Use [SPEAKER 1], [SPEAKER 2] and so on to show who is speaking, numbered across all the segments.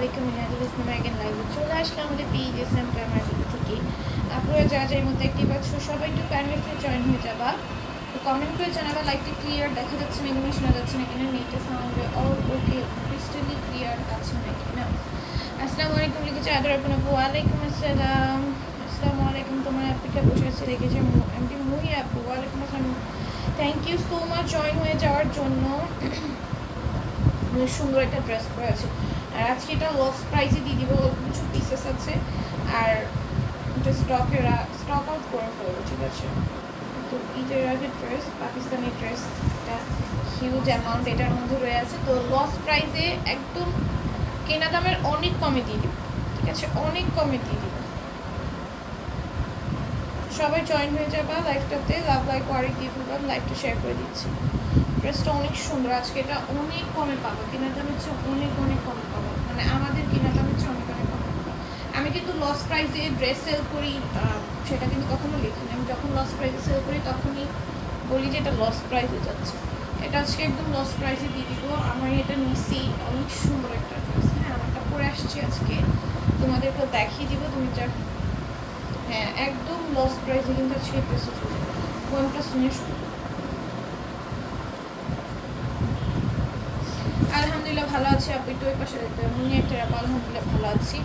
[SPEAKER 1] আলাইকুম, নাজুল ইসলাম again লাইভে চলে আসলাম আমাদের PSM প্রাইমারি থেকে। আপনারা যারা যারা মধ্যে অ্যাক্টিভ আছো সবাই একটু কাইন্ডলি জয়েন হয়ে যাবা। তো কমেন্ট করে জানাবা লাইভটা ক্লিয়ার দেখা যাচ্ছে না কিনা, শোনা যাচ্ছে না কিনা, নেটের সাউন্ডে অল ওকে ক্রিস্টালি ক্লিয়ার আছে না কিনা। আসসালামু আলাইকুম লিখেছে আদর আপন আপু। ওয়ালাইকুম আসসালাম। আসসালামু আলাইকুম। তোমার অ্যাপটা বসে আছে লিখেছে এমডি মুহি আপু। ওয়ালাইকুম আসসালাম, thank you so much join হয়ে যাওয়ার জন্য। সুন্দর একটা ড্রেস পরে আছে আর আজকে এটা লস প্রাইসে দিয়ে দিব। কিছু পিসেস আছে আর এটা স্টক আউট করে ফেলবো, ঠিক আছে। তো ঈদের আগে ড্রেস, পাকিস্তানি ড্রেস, এটা হিউজ অ্যামাউন্ট এটার মধ্যে রয়ে আছে। তো লস প্রাইসে একদম কেনা দামের অনেক কমে দিয়ে দিব, ঠিক আছে, অনেক কমে দিয়ে দিব। সবাই জয়েন হয়ে যাবা লাইভটাতে, লাভ লাইক ওয়ারি দিয়ে ফেলবাম, লাইভটা শেয়ার করে দিচ্ছি। ড্রেসটা অনেক সুন্দর, আজকে এটা অনেক কমে পাবো, কেনার দামের চেয়ে অনেক অনেক কমে পাবো, মানে আমাদের কেনার দামের চেয়ে অনেক অনেক কমে পাবো। আমি কিন্তু লস প্রাইসে ড্রেস সেল করি, সেটা কিন্তু কখনো লিখি না। আমি যখন লস প্রাইসে সেল করি তখনই বলি যে এটা লস প্রাইসে যাচ্ছে। এটা আজকে একদম লস প্রাইসে দিয়ে দিব। আমার এটা নিচ্ছি, অনেক সুন্দর একটা ড্রেস। হ্যাঁ, আমারটা পরে আসছি আজকে, তোমাদেরকেও দেখিয়ে দিব। তুমি যা, হ্যাঁ একদম লস প্রাইসে কিন্তু আজকে ড্রেসে চলে যাবে। কোনটা শুনে শুরু। আলহামদুলিল্লাহ ভালো আছি আপু, একটু ওই পাশে দেখতে মনে একটা আলহামদুলিল্লাহ ভালো আছি।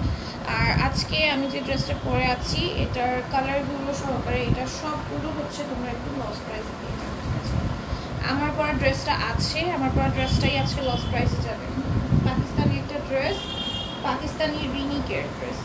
[SPEAKER 1] আর আজকে আমি যে ড্রেসটা পরে আছি এটার কালারগুলো সহকারে এটা সবগুলো হচ্ছে তোমরা একটু লস প্রাইসে পেয়ে যাবে, ঠিক আছে। আমার পরা ড্রেসটা আছে, আমার পরা ড্রেসটাই আজকে লস প্রাইসে যাবে। পাকিস্তানি একটা ড্রেস, পাকিস্তানি রিনিকের ড্রেস।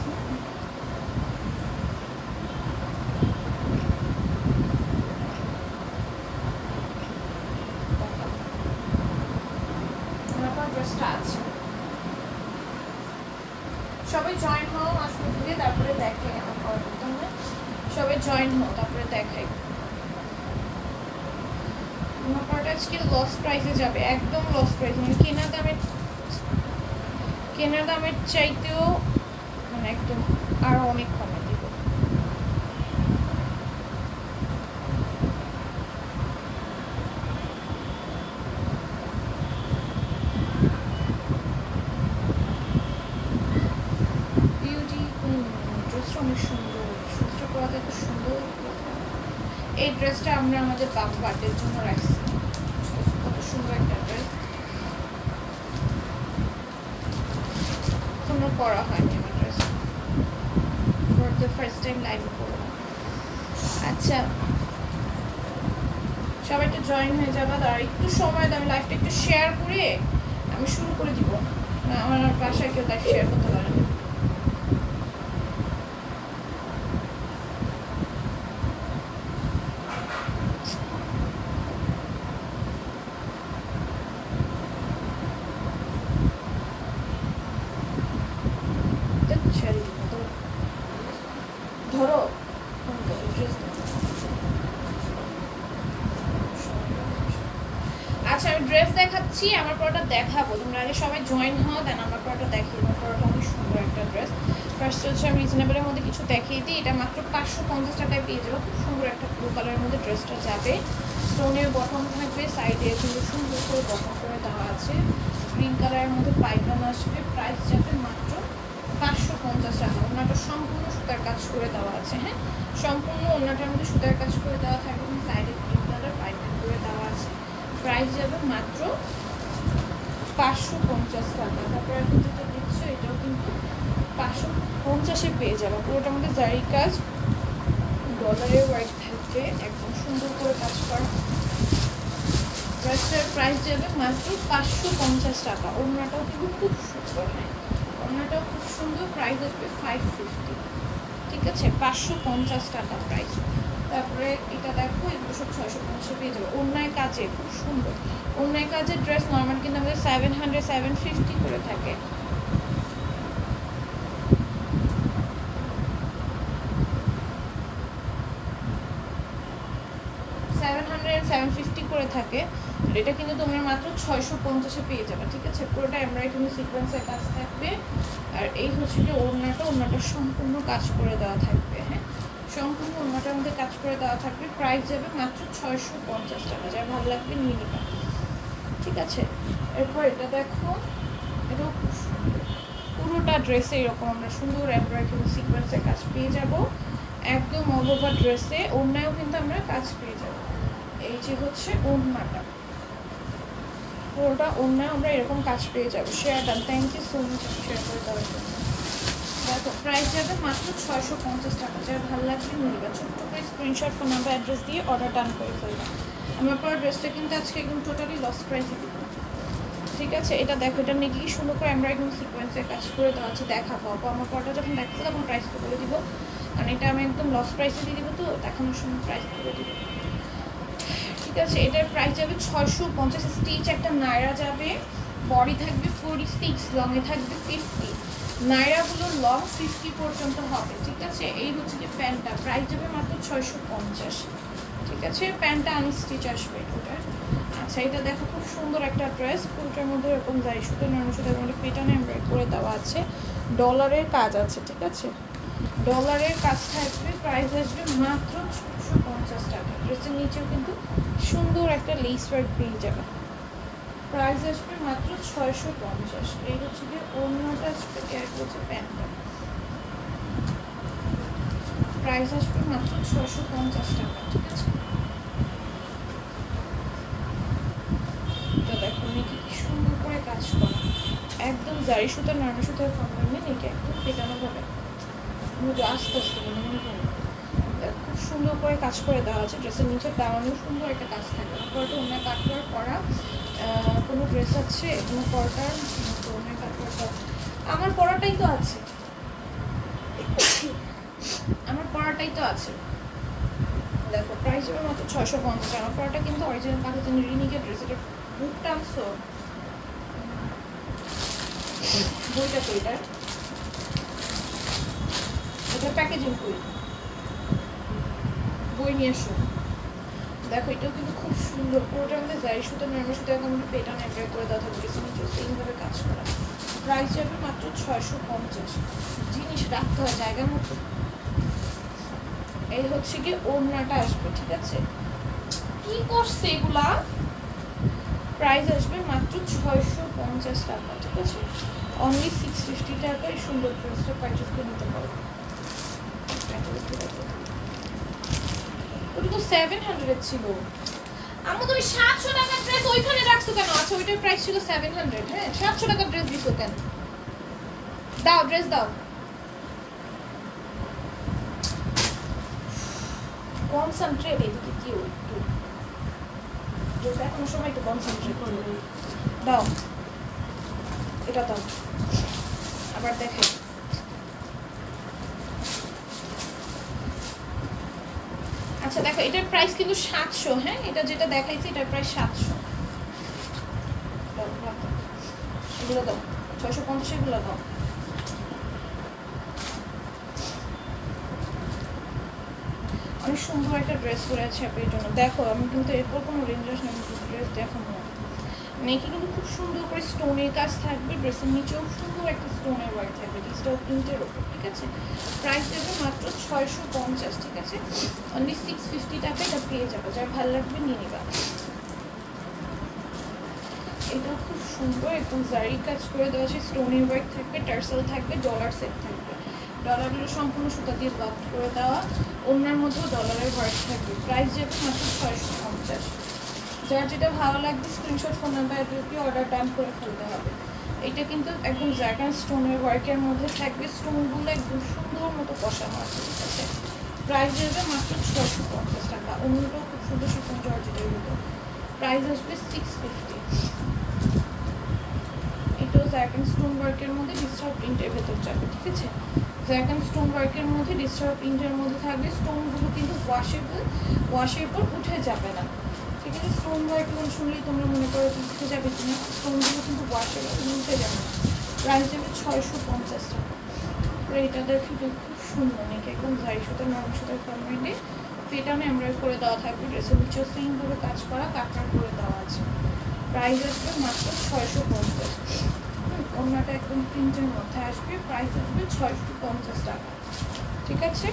[SPEAKER 1] সবাই জয়েন হও আজকে থেকে, তারপরে দেখাই আমার পরবর্তী, সবাই জয়েন হও তারপরে দেখাই। আমার পরটা আজকে লস প্রাইসে যাবে, একদম লস প্রাইস, মানে কেনা দামের চাইতেও মানে একদম আরো অনেক কমে দিব। এই ড্রেসটা আমরা আমাদের বার্থডের জন্য রাখছি, কত সুন্দর একটা ড্রেস, কোনো পরা হয়নি আমার dress, for the first time live করবো। আচ্ছা সবাই একটু জয়েন হয়ে যাবা, আর একটু সময় দাও, আমি লাইভটা একটু শেয়ার করে আমি শুরু করে দিব। আমার বাসায় কেউ লাইভ শেয়ার করতে পারে না। ধরো আচ্ছা আমি ড্রেস দেখাচ্ছি, আমার পরটা দেখাবো, তোমরা আগে সবাই জয়েন হও, দেন আমার পরটা দেখিয়ে দেবো। পরটা অনেক সুন্দর একটা ড্রেস। ফার্স্ট হচ্ছে আমি রিজনেবলের মধ্যে কিছু দেখিয়ে দিই। এটা মাত্র 550 টাকায় পেয়ে যাবো। খুব সুন্দর একটা ব্লু কালারের মধ্যে ড্রেসটা যাবে। স্টোনের বটম থাকবে, সাইডে কিন্তু সুন্দর করে বটম করে দেওয়া আছে। গ্রিন কালারের মধ্যে পাইজামা আসবে। প্রাইস যাবে মাত্র 550 টাকা। ওনাটা সম্পূর্ণ সুতার কাজ করে দেওয়া আছে। হ্যাঁ, সম্পূর্ণ ওনাটার মধ্যে সুতার কাজ করে দেওয়া থাকবে, সাইডে গ্রিন কালার পাইজামা করে দেওয়া আছে। প্রাইস যাবে মাত্র 550 টাকা। তারপরে এখন যেটা দেখছো এটাও কিন্তু 550-এ পেয়ে যাবে। পুরোটার মধ্যে জারি কাজ, ডলারের ওয়ার্ক থাকবে, একদম সুন্দর করে কাজ করা। ড্রেসটার প্রাইস যাবে মাত্র 550 টাকা। ওড়নাটাও কিন্তু খুব সুন্দর, হ্যাঁ ওড়নাটাও খুব সুন্দর। প্রাইস আসবে 550, ঠিক আছে, 550 টাকা প্রাইস। তারপরে এটা দেখো, এগুলো সব 650 পেয়ে যাবে। অন্যায় কাজে খুব সুন্দর, অন্যায় কাজের ড্রেস নর্মাল কিন্তু আমাদের 700 750 করে থাকে। করে থাকে, এটা কিন্তু তোমরা মাত্র 650-এ পেয়ে যাবে, ঠিক আছে। পুরোটা এমব্রয়ডারি সিকোয়েন্সের কাজ থাকবে। আর এই হচ্ছে যে ওড়নাটা সম্পূর্ণ কাজ করে দেওয়া থাকবে। হ্যাঁ, সম্পূর্ণ ওড়নাটার মধ্যে কাজ করে দেওয়া থাকবে। প্রাইস যাবে মাত্র 650 টাকা। যার ভালো লাগবে নিয়ে নিবা, ঠিক আছে। এরপর এটা দেখো, এটাও খুব সুন্দর, খুব পুরোটা ড্রেসে এরকম আমরা সুন্দর এমব্রয়ডারি সিকোয়েন্সের কাজ পেয়ে যাব একদম অল ওভার ড্রেসে। ওড়নায়ও কিন্তু আমরা কাজ পেয়ে যাব। এই যে হচ্ছে ওড়নাটা, পুরোটা ওড়নায় আমরা এরকম কাজ পেয়ে যাবো। Share done, thank you so much share করে দেওয়ার জন্য। দেখো প্রাইস যাবে মাত্র 650 টাকা। যার ভালো লাগবে নিবা, ছোট্ট করে স্ক্রিনশট ফোন নাম্বার অ্যাড্রেস দিয়ে অর্ডার ডান করে ফেলবে। আমার পর ড্রেসটা কিন্তু আজকে একদম টোটালি লস প্রাইসে দিব, ঠিক আছে? এটা দেখো, এটা নিয়ে কি সুন্দর করে এমব্রয়ডারি সিকোয়েন্সের কাজ করে দেওয়া আছে। দেখাবো আপু, আমার পরটা যখন দেখবো তখন প্রাইসটা বলে দিব, কারণ এটা আমি একদম লস প্রাইসে দিয়ে দিব, তো দেখানোর সময় প্রাইস বলে দিব, ঠিক আছে? এটার প্রাইস যাবে 650। স্টিচ একটা নায়রা যাবে, বডি থাকবে 46, লংয়ে থাকবে 50, নায়রাগুলো লং 50 পর্যন্ত হবে, ঠিক আছে? এই হচ্ছে যে প্যান্টটা, প্রাইস যাবে মাত্র 650, ঠিক আছে? প্যান্টটা আনস্টিচ আসবে ওটা। আচ্ছা এটা দেখো, খুব সুন্দর একটা ড্রেস, পুরোটার মধ্যে এরকম যাই সুতো নরম সুতোর মধ্যে পেটানো এমব্রয়ডারি করে দেওয়া আছে, ডলারের কাজ আছে, ঠিক আছে? ডলারের কাজ থাকবে, প্রাইস আসবে মাত্র 650 টাকা। ড্রেসের নিচেও কিন্তু সুন্দর একটা লেস ওয়ার্ক পেয়ে যাবে, প্রাইস আসবে মাত্র 650। এই হচ্ছে যে ওড়নাটা আসবে, আর হচ্ছে প্যান্টটা, প্রাইস আসবে মাত্র 650 টাকা, ঠিক আছে? এটা দেখো নাকি কি সুন্দর করে কাজ করা, একদম জারি সুতার নরম সুতার কম্বাইনে নাকি একদম পেটানো ভাবে, আস্তে আস্তে মনে হয় খুব সুন্দর করে কাজ করে দেওয়া আছে। ড্রেসের নিচে দাঁড়ানো সুন্দর একটা কাজ থাকে। পরটা অন্য কাটওয়ার করা কোনো ড্রেস আছে কোনো পরটার অন্য কাটওয়ার করা? আমার পরাটাই তো আছে, আমার পরাটাই তো আছে। দেখো প্রাইস হবে মাত্র 650। আমার পরাটা কিন্তু অরিজিনাল পাকিস্তানি রিনিকের ড্রেস। এটা বুকটা আনছো, বইটা তো এটা প্যাকেজিং করি, বই নিয়ে এসো। দেখো এটাও কিন্তু খুব সুন্দর, পুরোটার মধ্যে যাই সুতো নরম সুতো একদম পেটানো এমব্রয়ডারি করে দেওয়া থাকবে, সেইভাবে কাজ করা। প্রাইস যাবে মাত্র 650। জিনিস রাখতে হয় জায়গার মতো। এই হচ্ছে কি ওড়নাটা আসবে, ঠিক আছে? কি করছে এগুলা? প্রাইস আসবে মাত্র 650 টাকা, ঠিক আছে? অনলি 650 টাকায় সুন্দর ড্রেসটা পারচেজ করে নিতে পারো। ওটা তো 700 ছিল। আমরা তুমি 700 টাকার ড্রেস ওইখানে রাখছো কেন? আচ্ছা ওইটার প্রাইস ছিল 700, হ্যাঁ 700 টাকার ড্রেস দিছো কেন? দাও ড্রেস দাও। কনসেন্ট্রেট এদিকে কি একটু, ড্রেস এখন সময় একটু কনসেন্ট্রেট করবে। দাও এটা দাও, আবার দেখে। আচ্ছা দেখো এটার প্রাইস কিন্তু 700, হ্যাঁ এটা যেটা দেখাইছি এটার প্রাইস 700। এগুলো দাও 650, এগুলো দাও। অনেক সুন্দর একটা ড্রেস করে আছে আপনার জন্য। দেখো আমি কিন্তু এরপর কোনো রেঞ্জার্স ড্রেস দেখাবো না। নেকে কিন্তু খুব সুন্দর করে স্টোনের কাজ থাকবে, ড্রেসের নিচেও সুন্দর একটা স্টোনের ওয়ার্ক থাকবে, ডিজিটাল প্রিন্টের ওপর, ঠিক আছে? প্রাইস দেবে মাত্র 650, ঠিক আছে? অনলি 650 টাকা এটা পেয়ে যাবে। যার ভালো লাগবে নিয়ে নিবা। এটা খুব সুন্দর একদম জারি কাজ করে দেওয়া আছে, স্টোনের ওয়ার্ক থাকবে, টার্সেল থাকবে, ডলার সেট থাকবে। ডলারগুলো সম্পূর্ণ সুতা দিয়ে ওয়ার্ক করে দেওয়া, ওনার মধ্যেও ডলারের ওয়ার্ক থাকবে। প্রাইস যাবে মাত্র 650। যার যেটা ভালো লাগবে স্ক্রিনশট ফোন নাম্বার অ্যাড্রেস দিয়ে অর্ডার ডান করে ফেলতে হবে। এটা কিন্তু একদম জ্যাকান স্টোনের ওয়ার্কের মধ্যে থাকবে, স্টোনগুলো একদম সুন্দর মতো বসানো আছে, ঠিক আছে? প্রাইস যাবে মাত্র 650 টাকা। অন্যটাও খুব সুন্দর সুন্দর জর্জেটের মতো, প্রাইস আসবে 650। এটাও জ্যাকান স্টোন ওয়ার্কের মধ্যে ডিজিটাল প্রিন্টের ভেতর যাবে, ঠিক আছে? জ্যাকান স্টোন ওয়ার্কের মধ্যে ডিজিটাল প্রিন্টের মধ্যে থাকবে। স্টোনগুলো কিন্তু ওয়াশের পর উঠে যাবে না, ঠিক আছে? স্টোন ওয়ার্কগুলো শুনলেই তোমরা মনে করো উঠে যাবে কিনা, স্টোনগুলো কিন্তু ওয়াশের উঠে যাবে না। প্রাইস যাবে 650 টাকা। এটা দেখি খুব সুন্দর, নাকি একদম জারি সুতার নরম সুতার কম্বাইনে পেটানো এমব্রয়ডারি করে দেওয়া থাকবে। ড্রেসের নিচেও সেমভাবে কাজ করা কাটওয়ার করে দেওয়া আছে। প্রাইস আসবে মাত্র 650। ওড়নাটা একদম প্রিন্টের মধ্যে আসবে, প্রাইস আসবে 650 টাকা, ঠিক আছে?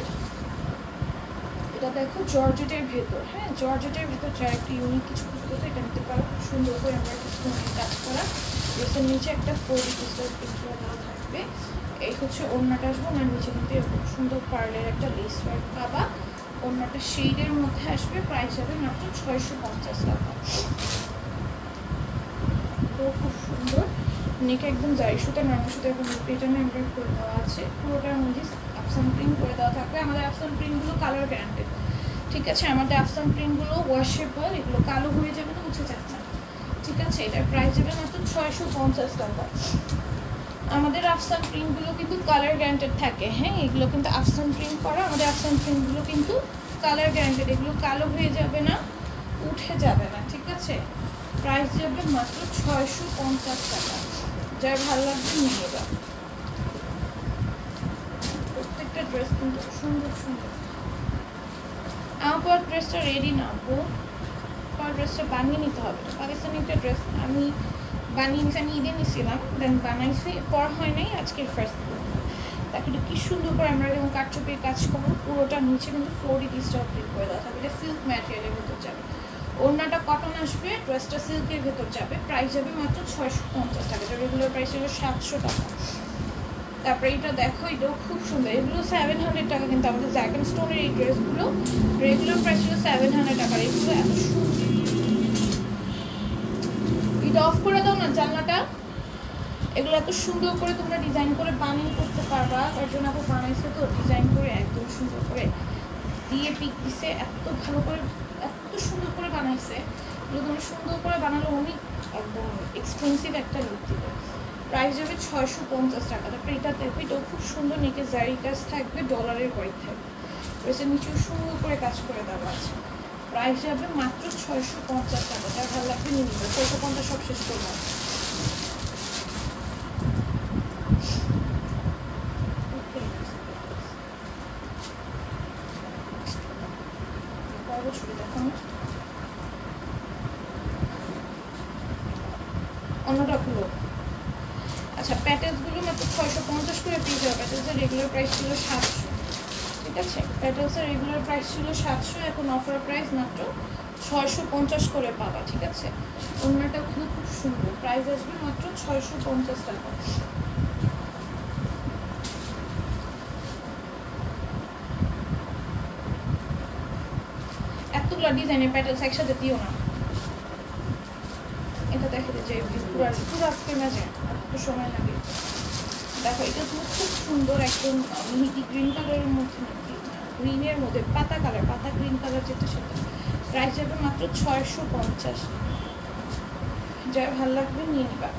[SPEAKER 1] এটা দেখো জর্জেটের ভেতর, হ্যাঁ জর্জেটের ভেতর যারা একটা ইউনিক কিছু খুঁজতে তো এটা নিতে পারো। খুব সুন্দর করে আমরা কিছু কাজ করা, ড্রেসের নিচে একটা 4 পিসের প্রিন্ট করে দেওয়া থাকবে। থাকবে। এই হচ্ছে ওড়নাটা আসবে, ওনার নিচে কিন্তু এরকম সুন্দর পার্লের একটা লেস ওয়ার্ক পাবা। ওড়নাটা শেডের মধ্যে আসবে, প্রাইস হবে মাত্র 650 টাকা। তো খুব সুন্দর, নেকে একদম জারি সুতা নরমাল সুতা এবং পেটানো এমব্রয়েড করে দেওয়া আছে। পুরোটার মধ্যে আফসান প্রিন্ট করে দেওয়া থাকবে। আমাদের আফসান প্রিন্টগুলো কালার গ্যারান্টেড, ঠিক আছে। আমাদের আফসান প্রিন্টগুলো ওয়াশেবল, এগুলো কালো হয়ে যাবে না, মুছে যাবে না, ঠিক আছে। এটার প্রাইস যাবে মাত্র 650 টাকা। আমাদের আফসান প্রিন্টগুলো কিন্তু কালার গ্যারান্টেড থাকে, হ্যাঁ, এগুলো কিন্তু আফসান প্রিন্ট করা। আমাদের আফসান প্রিন্টগুলো কিন্তু কালার গ্যারান্টেড, এগুলো কালো হয়ে যাবে না, উঠে যাবে না, ঠিক আছে। প্রাইস যাবে মাত্র 650 টাকা। যার ভালো লাগবে নিয়ে নেবা। প্রত্যেকটা ড্রেস কিন্তু সুন্দর সুন্দর। আমার ড্রেসটা রেডি না আপু, পর ড্রেসটা বানিয়ে নিতে হবে। পাকিস্তানি একটা ড্রেস আমি বানিয়ে নিয়েছি, আমি ঈদে নিয়েছিলাম, দেন বানাইছি, পর হয় নাই, আজকে ফার্স্ট। তাকে কি সুন্দর করে আমরা যেমন কাঠচুপির কাজ করবো, পুরোটা নিচে কিন্তু ফ্লোরি ডিস্টার প্রিন্ট করে দেওয়া থাকবে। এটা সিল্ক ম্যাটেরিয়ালের ভেতর যাবে, ওড়নাটা কটন আসবে, ড্রেসটা সিল্কের ভেতর যাবে। প্রাইস যাবে মাত্র 650 টাকা। এটা রেগুলার প্রাইস ছিল 700 টাকা। তারপরে এটা দেখো, এটাও খুব সুন্দর, এগুলো 700 টাকা। কিন্তু আমাদের জ্যাকেন স্টোনের এই ড্রেসগুলো রেগুলার প্রাইস ছিল 700 টাকা। এগুলো এত সুন্দর, এটা অফ করে দাও না জানলাটা। এগুলো এত সুন্দর করে তোমরা ডিজাইন করে বানিয়ে করতে পারবা। তার জন্য আপু বানাইছে তো, ডিজাইন করে একদম সুন্দর করে দিয়ে পিক দিছে, এত ভালো করে এত সুন্দর করে বানাইছে। এগুলো তোমরা সুন্দর করে বানালে অনেক একদম এক্সপেন্সিভ একটা লুক দিবে। প্রাইস যাবে 650 টাকা। তারপরে এটা দেখবে, এটাও খুব সুন্দর, নেকে জারি কাজ থাকবে, ডলারের ওয়ার্ক থাকবে, ড্রেসের নিচেও সুন্দর করে কাজ করে দেওয়া আছে। প্রাইস যাবে মাত্র 650 টাকা। যার ভালো লাগবে নিয়ে নেবে। 650 সব শেষ করবো। অন্যটা খুলো। আচ্ছা, প্যাটেলসগুলো মাত্র 650 করে পেয়ে যাবে। প্যাটেলসের রেগুলার প্রাইস ছিল 700, ঠিক আছে। প্যাটেলসের রেগুলার প্রাইস ছিল 700, এখন অফার প্রাইস মাত্র 650 করে পাবা, ঠিক আছে। অন্যটা খুব খুব সুন্দর, প্রাইস আসবে মাত্র 650 টাকা। এতগুলো ডিজাইনের প্যাটেলস একসাথে দিও না। এটা দেখে যে পুরো আজকে ম্যাচে এত সময় লাগে। দেখো, এটা খুব সুন্দর, একদম মিহি গ্রিন কালারের মধ্যে, গ্রিনের মধ্যে পাতা কালার, পাতা গ্রিন কালার যেটা সেটা। প্রাইস যাবে মাত্র 650। যার ভালো লাগবে নিয়ে নিবা,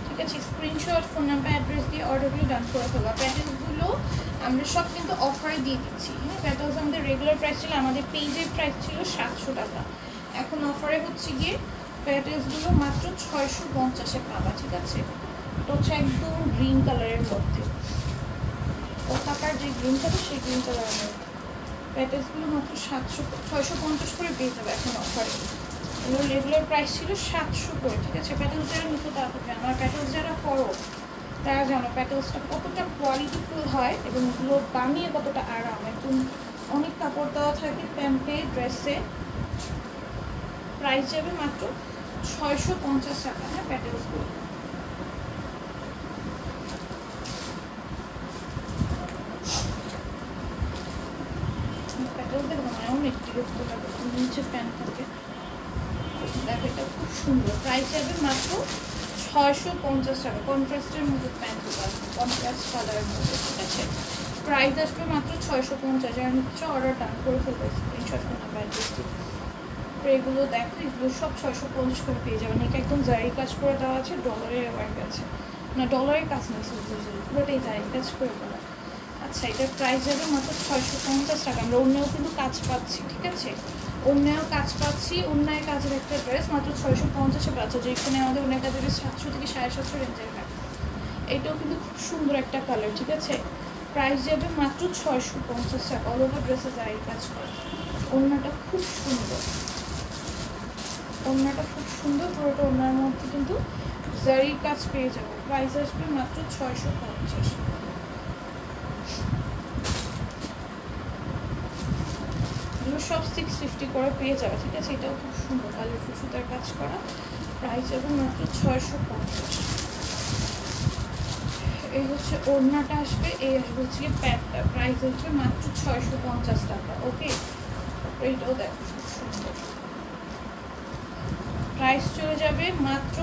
[SPEAKER 1] ঠিক আছে। স্ক্রিনশট, ফোন নাম্বার, অ্যাড্রেস দিয়ে অর্ডারগুলো ডান করে ফেলবা। প্যাটেলসগুলো আমরা সব কিন্তু অফারে দিয়ে দিচ্ছি, হ্যাঁ। প্যাটেলস আমাদের রেগুলার প্রাইস ছিল, আমাদের পেজের প্রাইস ছিল 700 টাকা। এখন অফারে হচ্ছে গিয়ে প্যাটেলসগুলো মাত্র 650-এ পাবা, ঠিক আছে। এটা হচ্ছে একদম গ্রিন কালারের মধ্যে, পতাকার যে গ্রিন কালার সেই গ্রিন কালারের মধ্যে। প্যাটেলসগুলো মাত্র 650 করে পেয়ে যাবে এখন অফারে। এগুলো রেগুলার প্রাইস ছিল 700 করে, ঠিক আছে। প্যাটেলস যারা নিতে তাড়াতাড়ি, আমার প্যাটেলস যারা করো তারা জানো প্যাটেলসটা কতটা কোয়ালিটিফুল হয় এবং এগুলো বানিয়ে কতটা আরাম। একদম অনেক কাপড় দেওয়া থাকে প্যান্টে, ড্রেসে। প্রাইস যাবে মাত্র 650 টাকা, হ্যাঁ। প্যাটেলসগুলো প্যাটেলস দেখো মানে অনেক বিরক্ত লাগে, নিচে প্যান্ট থাকে। দেখো, এটা খুব সুন্দর, প্রাইস যাবে মাত্র 650 টাকা। কন্ট্রাস্টের মধ্যে প্যান্ট আসবে, কন্ট্রাস্ট কালারের মধ্যে, ঠিক আছে। প্রাইস আসবে মাত্র 650। যারা নিচ্ছে অর্ডার ডান করে ফেলবে, স্ক্রিনশট ফোন নাম্বার অ্যাড্রেস দিয়ে। এগুলো দেখো, এগুলো সব 650 করে পেয়ে যাবেন। এটা একদম জারি কাজ করে দেওয়া আছে, ডলারের ওয়ার্ক আছে না, ডলারের কাজ নেই, পুরোটাই জারি কাজ করে দেওয়া। আচ্ছা, এটার প্রাইস যাবে মাত্র 650 টাকা। আমরা অন্যও কিন্তু কাজ পাচ্ছি, ঠিক আছে। অন্যও কাজ পাচ্ছি, অন্যায় কাজের একটা ড্রেস মাত্র 650-এ পাচ্ছ, যেখানে আমাদের অন্য কাজের 700 থেকে 750 রেঞ্জের থাকে। এটাও কিন্তু খুব সুন্দর একটা কালার, ঠিক আছে। প্রাইস যাবে মাত্র 650 টাকা। অল ওভার ড্রেসে জারি কাজ করে। ওড়নাটা খুব সুন্দর, ওড়নাটা খুব সুন্দর, পুরোটা ওড়নার মধ্যে কিন্তু জারির কাজ পেয়ে যাবে। প্রাইস আসবে মাত্র 650। এগুলো সব 650 করে পেয়ে যাবে, ঠিক আছে। এটাও খুব সুন্দর, কালারফুল সুতার কাজ করা, প্রাইস যাবে মাত্র 650। এই হচ্ছে ওড়নাটা আসবে, এই আসবে হচ্ছে প্যান্টটা, প্রাইস হচ্ছে মাত্র 650 টাকা। ওকে, এইটাও দেখো সুন্দর, প্রাইস চলে যাবে মাত্র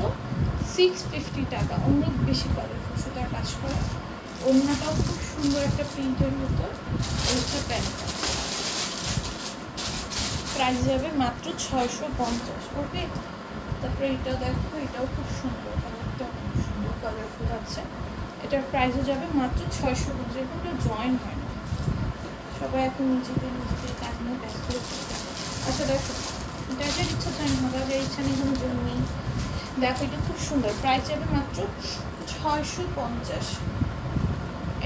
[SPEAKER 1] 650 টাকা। অনেক বেশি কালারফুল সুতার কাজ করা, ওড়নাটাও খুব সুন্দর একটা প্রিন্টের মতো। এই হচ্ছে প্যান্টটা, প্রাইস যাবে মাত্র 650। ওকে, তারপরে এটাও দেখো, এটাও খুব সুন্দর, কালারটা খুব সুন্দর কালারফুল আছে। এটার প্রাইসও যাবে মাত্র 650। এগুলো জয়েন হয় না, সবাই এখন নিজেদের কাজ নিয়ে ব্যস্ত হচ্ছে। আচ্ছা দেখো, এটা যে ইচ্ছা চাই না, যে ইচ্ছা নেই কোনো জন্য নেই। দেখো এটা খুব সুন্দর, প্রাইস যাবে মাত্র 650।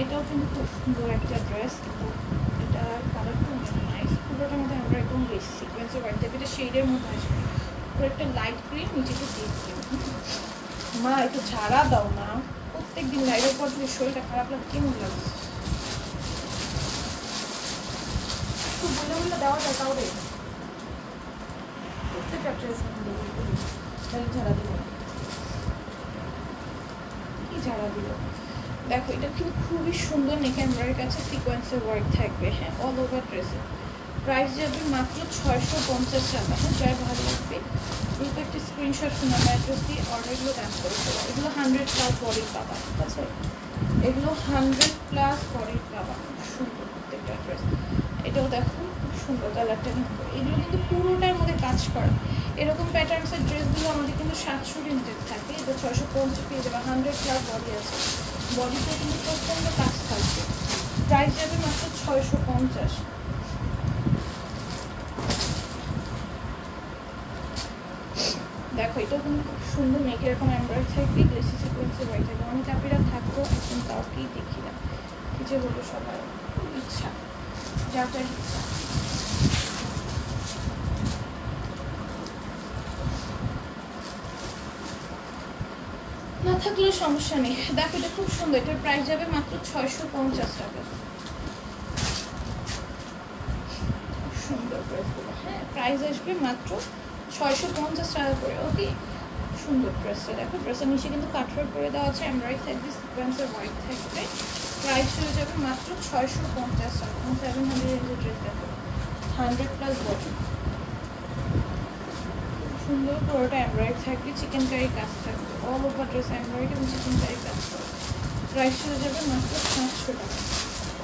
[SPEAKER 1] এটাও কিন্তু খুব সুন্দর একটা ড্রেস, কিন্তু এটার কালারটা অনেক নাইস। পুরোটার মধ্যে আমরা একদম বেশি সিকোয়েন্সের ওয়ার্ক দেবে, এটা শেডের মধ্যে আসবে, পুরো একটা লাইট গ্রিন, নিচেতে ডিপ গ্রিন। মা একটু ঝাড়া দাও না, প্রত্যেক দিন লাইভের পর যদি শরীরটা খারাপ লাগে কেমন লাগে? একটু বলে বলে দেওয়া যায় তাহলে প্রত্যেকটা ড্রেস ঝাড়া দিল, কি ঝাড়া দিল? দেখো এটা কিন্তু খুবই সুন্দর, নেক এমব্রয়ডারির কাছে সিকোয়েন্সের ওয়ার্ক থাকবে। হ্যাঁ, অল ওভার ড্রেসে প্রাইস যাবে মাত্র 650 টাকা। হ্যাঁ, যাই ভালো লাগবে এগুলো একটা স্ক্রিনশট শোনা অ্যাড্রেস দিয়ে অর্ডারগুলো ডান করে দেবো। এগুলো 100+ বডির পাবা, ঠিক আছে? এগুলো 100+ বডির পাবা, খুব সুন্দর প্রত্যেকটা ড্রেস। এটাও দেখো খুব সুন্দর কালারটা, কিন্তু এগুলো কিন্তু পুরোটার মধ্যে কাজ করা। এরকম প্যাটার্নসের ড্রেসগুলো আমাদের কিন্তু 700 রেঞ্জের থাকে, এটা 650 পেয়ে যাবে। 100+ বডি আছে, বডিতে কিন্তু প্রচণ্ড কাজ থাকবে। প্রাইস যাবে মাত্র 650। দেখো এটাও কিন্তু খুব সুন্দর, মেক এরকম এমব্রয়ডারি থাকবে, গ্লেসি সিকোয়েন্সের ওয়ার্ক থাকবে। অনেক চাপিরা থাকতো, এখন কাউকেই দেখি না, কি যে বলবো, সবার ইচ্ছা, যার যার ইচ্ছা। না থাকলেও সমস্যা নেই। দেখো এটা খুব সুন্দর, এটার প্রাইস যাবে মাত্র 650 টাকা। সুন্দর ড্রেসগুলো, হ্যাঁ, প্রাইস আসবে মাত্র 650 টাকা করে। ওকে, সুন্দর ড্রেসটা দেখো, ড্রেসের নিচে কিন্তু কাটওয়ার্ক করে দেওয়া আছে, এমব্রয়ডারি থাকবে, সিকোয়েন্সের ওয়ার্ক থাকবে। প্রাইস হয়ে যাবে মাত্র 650 টাকা। 700 রেঞ্জের ড্রেস দেখো, 100+ বডি, সুন্দর পুরোটা এমব্রয়ডারি থাকবে, চিকেন কারি কাজ থাকবে, অল ওভার ড্রেস এমব্রয়ডারি এবং চিকেন কারি কাজ থাকবে। প্রাইস হয়ে যাবে মাত্র 700 টাকা।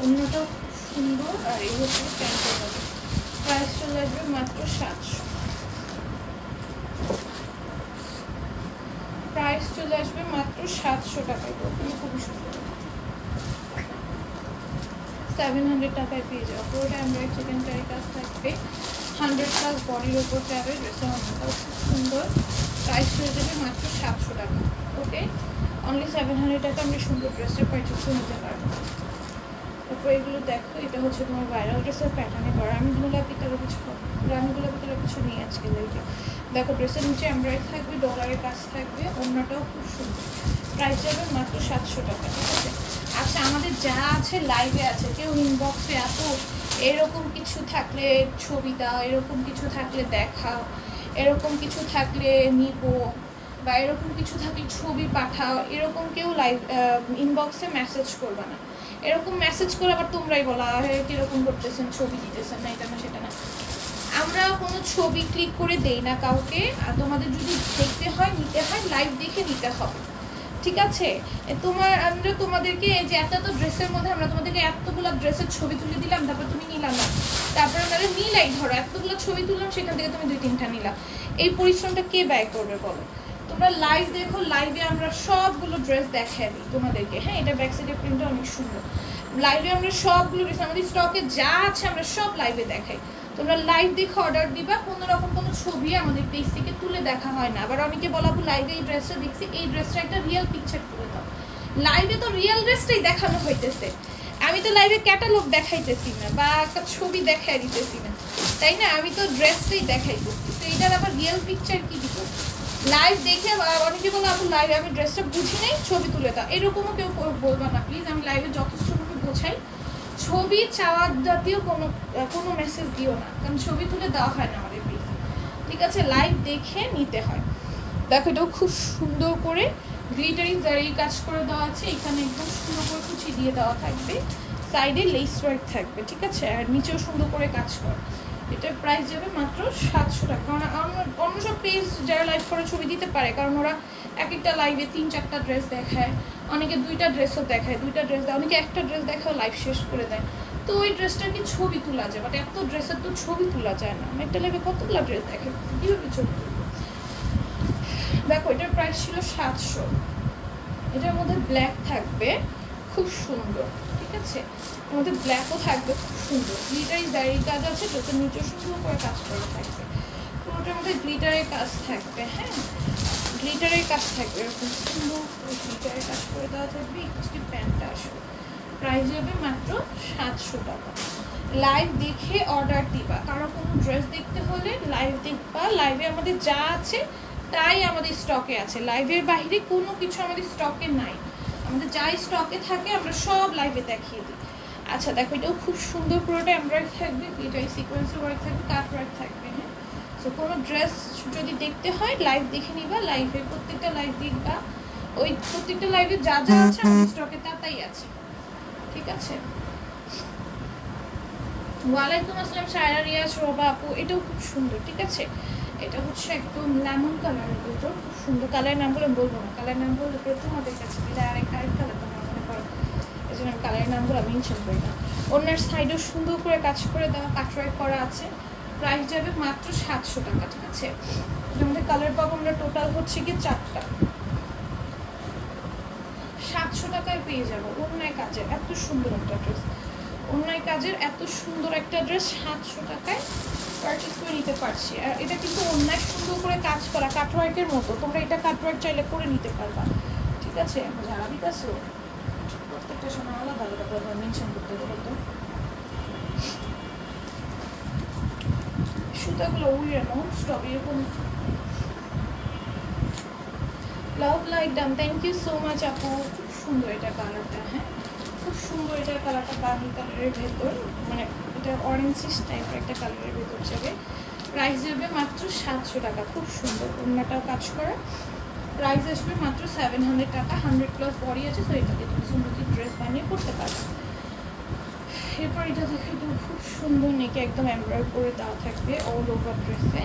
[SPEAKER 1] অন্যটাও সুন্দর, আর এই হচ্ছে প্যান্টটা যাবে, প্রাইস চলে আসবে মাত্র 700। প্রাইস চলে আসবে মাত্র 700 টাকায়। খুবই সুন্দর, 700 টাকায় পেয়ে যাবে। পুরোটা এমব্রয়ডারি চিকেন কারি কাজ থাকবে, 100+ বডির ওপর যাবে, ড্রেসের অনেকটাও খুব সুন্দর। প্রাইস হয়ে যাবে মাত্র 700 টাকা। ওকে, অনলি 700 টাকা আমরা সুন্দর ড্রেসের পারচেস করে নিতে পারবো। তারপর এগুলো দেখো, এটা হচ্ছে তোমার ভাইরাল ড্রেসের প্যাটার্নে করা। আমি গোলাপি কালার কিছু নিয়ে আজকে লাইটে। দেখো ড্রেসের নিচে এমব্রয়ডারি থাকবে, ডলারের কাজ থাকবে, অন্যটাও খুব সুন্দর। প্রাইস যাবে মাত্র 700 টাকা, ঠিক আছে? আচ্ছা, আমাদের যা আছে লাইভে আছে, কেউ ইনবক্সে এত এরকম কিছু থাকলে ছবি দাও, এরকম কিছু থাকলে দেখাও, এরকম কিছু থাকলে নিব, বা এরকম কিছু থাকলে ছবি পাঠাও, এরকম কেউ লাইভ ইনবক্সে মেসেজ করবে না। এরকম মেসেজ করে আবার তোমরাই বলা কীরকম করতেছেন, ছবি দিতেছেন না, এটা না সেটা না। আমরা কোনো ছবি ক্লিক করে দেই না কাউকে, আর তোমাদের যদি দেখতে হয়, নিতে হয়, লাইভ দেখে নিতে হবে, ঠিক আছে? আমরা তোমাদেরকে যে এত ড্রেসের মধ্যে আমরা তোমাদেরকে এতগুলো ড্রেসের ছবি তুলে দিলাম, তারপর তুমি নিলাম না, তারপর আমরা নিলাই, ধরো এতগুলো ছবি তুললাম, সেখান থেকে তুমি 2-3টা নিলাম, এই পরিশ্রমটা কে ব্যয় করবে বলো? তোমরা লাইভ দেখো, লাইভে আমরা সবগুলো ড্রেস দেখাই দিই তোমাদেরকে। হ্যাঁ, এটা ব্যাক সাইডের প্রিন্টটা অনেক সুন্দর। লাইভে আমরা সবগুলো ড্রেস, আমাদের স্টকে যা আছে আমরা সব লাইভে দেখাই। তোমরা লাইভ দেখে অর্ডার দিবা, কোনো রকম কোনো ছবি আমাদের পেজ থেকে তুলে দেখা হয় না। আবার অনেকে বলাবো লাইভে এই ড্রেসটা দেখছি, এই ড্রেসটা একটা রিয়েল পিকচার তুলে দাও। লাইভে তো রিয়েল ড্রেসটাই দেখানো হইতেছে, আমি তো লাইভে ক্যাটালগ দেখাইতেছি না, বা একটা ছবি দেখাই দিতেছি না, তাই না? আমি তো ড্রেসটাই দেখাইতেছি, তো এইটার আবার রিয়েল পিকচার কি দিব? লাইভ দেখে অনেকে বলো আপু লাইভে আমি ড্রেসটা বুঝি নাই, ছবি তুলে দাও, এরকমও কেউ বলবা না প্লিজ। আমি লাইভে যথেষ্টভাবে বোঝাই, ছবি চাওয়ার জাতীয় কোনো মেসেজ দিও না, কারণ ছবি তুলে দেওয়া হয় না আমাদের পেজে, ঠিক আছে? লাইভ দেখে নিতে হয়। দেখো এটাও খুব সুন্দর করে গ্লিটারি জারি কাজ করে দেওয়া আছে, এখানে একদম সুন্দর করে কুচি দিয়ে দেওয়া থাকবে, সাইডে লেস ওয়ার্ক থাকবে, ঠিক আছে, আর নিচেও সুন্দর করে কাজ করা। এটার প্রাইস যাবে মাত্র 700 টাকা। কারণ অন্য সব পেজ যারা লাইভ করে ছবি দিতে পারে, কারণ ওরা এক একটা লাইভে 3-4টা ড্রেস দেখায়, অনেকে 2টা ড্রেসও দেখায়, 2টা ড্রেস দেয়, অনেকে একটা ড্রেস দেখাও লাইভ শেষ করে দেয়। তো ওই ড্রেসটার কি ছবি তোলা যায়, বাট এত ড্রেসের তো ছবি তোলা যায় না। একটা লাইভে কতগুলো ড্রেস দেখে, কীভাবে ছবি তুলবো? দেখো এটার প্রাইস ছিল 700। এটার মধ্যে ব্ল্যাক থাকবে, খুব সুন্দর, ঠিক আছে, এর মধ্যে ব্ল্যাকও থাকবে, খুব সুন্দর। গ্লিটারি জারি কাজ আছে, যত নিচে সুন্দর করে কাজ করা থাকবে, পুরোটার মধ্যে গ্লিটারের কাজ থাকবে। হ্যাঁ, গ্লিটারের কাজ থাকবে, এরকম সুন্দর গ্লিটারের কাজ করে দেওয়া থাকবে। একটু প্যান্টটা আসবে, প্রাইস যাবে মাত্র 700 টাকা। লাইভ দেখে অর্ডার দিবা, কারো কোনো ড্রেস দেখতে হলে লাইভ দেখবা। লাইভে আমাদের যা আছে তাই আমাদের স্টকে আছে, লাইভের বাইরে কোনো কিছু আমাদের স্টকে নাই। আমাদের যাই স্টকে থাকে আমরা সব লাইভে দেখিয়ে দিই। আচ্ছা দেখো এটাও খুব সুন্দর, পুরোটা এমব্রয়ডারি থাকবে, এটাই সিকোয়েন্সের ওয়ার্ক থাকবে, কাট ওয়ার্ক থাকবে। হ্যাঁ, সো কোনো ড্রেস যদি দেখতে হয় লাইভ দেখে নিবা, লাইভে প্রত্যেকটা লাইভ দেখবা, ওই প্রত্যেকটা লাইভে যা যা আছে আমাদের স্টকে তাই আছে, ঠিক আছে। ওয়ালাইকুম আসসালাম সায়রা রিয়াজ রবা আপু, এটাও খুব সুন্দর, ঠিক আছে। এটা হচ্ছে একদম লেমন কালারের ভিতর, খুব সুন্দর। কালারের নামগুলো বলবো না, কালারের নাম বললে তোমাদের কাছে এটা আরেক কালার তোমার মনে করো, এই জন্য আমি কালারের নামগুলো মেনশন করি না। অন্যার সাইডেও সুন্দর করে কাজ করে দেওয়া, কাটওয়ার্ক করা আছে। প্রাইস যাবে মাত্র 700 টাকা, ঠিক আছে। এর মধ্যে কালার পাবো আমরা টোটাল হচ্ছে কি 4টা। 700 টাকায় পেয়ে যাবো অন্যায় কাজের এত সুন্দর একটা ড্রেস। অন্যায় কাজের এত সুন্দর একটা ড্রেস 700 টাকায় পারচেস করে নিতে পারছি। আর এটা কিন্তু অন্যায় সুন্দর করে কাজ করা, কাটওয়ার্কের মতো। তোমরা এটা কাটওয়ার্ক চাইলে করে নিতে পারবা, ঠিক আছে। যারা দিতেছো প্রত্যেকটা সময় আলাদা আলাদা করে মেনশন করতে হবে। তো সুতাগুলো উড়ে নন স্টপ এরকম। Love like done, thank you so much আপু। খুব সুন্দর এটা কালারটা, হ্যাঁ খুব সুন্দর এটা কালারটা, বানি কালারের ভেতর, মানে এটা অরেঞ্জিস টাইপের একটা কালারের ভেতর যাবে। প্রাইস যাবে মাত্র 700 টাকা, খুব সুন্দর। ওড়নাটাও কাজ করা, প্রাইস আসবে মাত্র 700 টাকা। 100+ বডি আছে, তো এটাকে তুমি সুন্দর ড্রেস বানিয়ে পড়তে পারবে। এরপর এটা দেখে একদম খুব সুন্দর নেকে একদম এমব্রয়ডারি করে দেওয়া থাকবে অল ওভার ড্রেসে।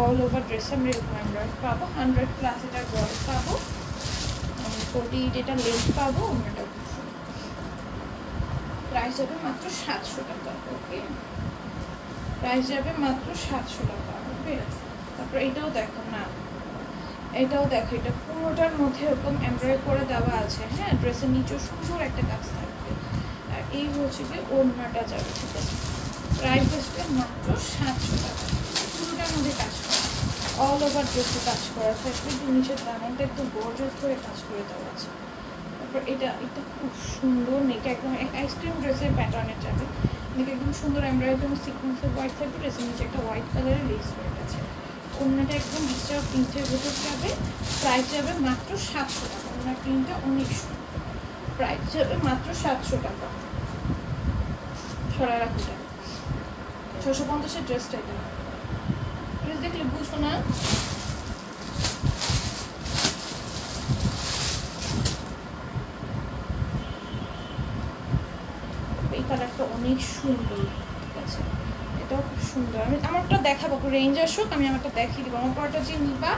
[SPEAKER 1] অল ওভার ড্রেসে আমরা এরকম এমব্রয়ডারি পাবো। 100+ এটার বডি পাবো, 48 এটা লেন্থ পাবো। ওড়নাটা খুব সুন্দর, প্রাইস যাবে মাত্র 700 টাকা। ওকে, প্রাইস যাবে মাত্র 700 টাকা। ওকে, তারপর এটাও দেখো না, এটাও দেখো, এটা পুরোটার মধ্যে এরকম এমব্রয়ডারি করে দেওয়া আছে। হ্যাঁ, ড্রেসের নিচেও সুন্দর একটা কাজ থাকবে। আর এই হচ্ছে কি ওড়নাটা যাবে, ঠিক আছে। প্রাইস আসবে মাত্র 700 টাকা। পুরোটার মধ্যে কাজ করা, অল ওভার ড্রেসে কাজ করা থাকবে। নিচের দানাটা একটু গর্জিয়াস করে কাজ করে দেওয়া আছে। তারপর এটা খুব সুন্দর নেকে একদম আইসক্রিম ড্রেসের প্যাটার্নের যাবে। নেকে একদম সুন্দর এমব্রয়ডারি এবং সিকোয়েন্সের হোয়াইট থাকবে। ড্রেসের নিচে একটা হোয়াইট কালারের লেস ওয়ার্ক আছে। ওড়নাটা একদম ডিজিটাল প্রিন্টের ভেতর যাবে। প্রাইস যাবে মাত্র 700 টাকা। ওড়নার প্রিন্টটা 1900, প্রাইস যাবে মাত্র 700 টাকা। ছড়া রাখুটা 650-এর ড্রেসটা, এটা ড্রেস দেখলে বুঝো না। এই কালারটা অনেক সুন্দর, ঠিক আছে, এটাও খুব সুন্দর। আমি আমারটা দেখাবো, রেঞ্জ আসুক আমি আমারটা দেখিয়ে দেবো। আমার পরটা যে নিবা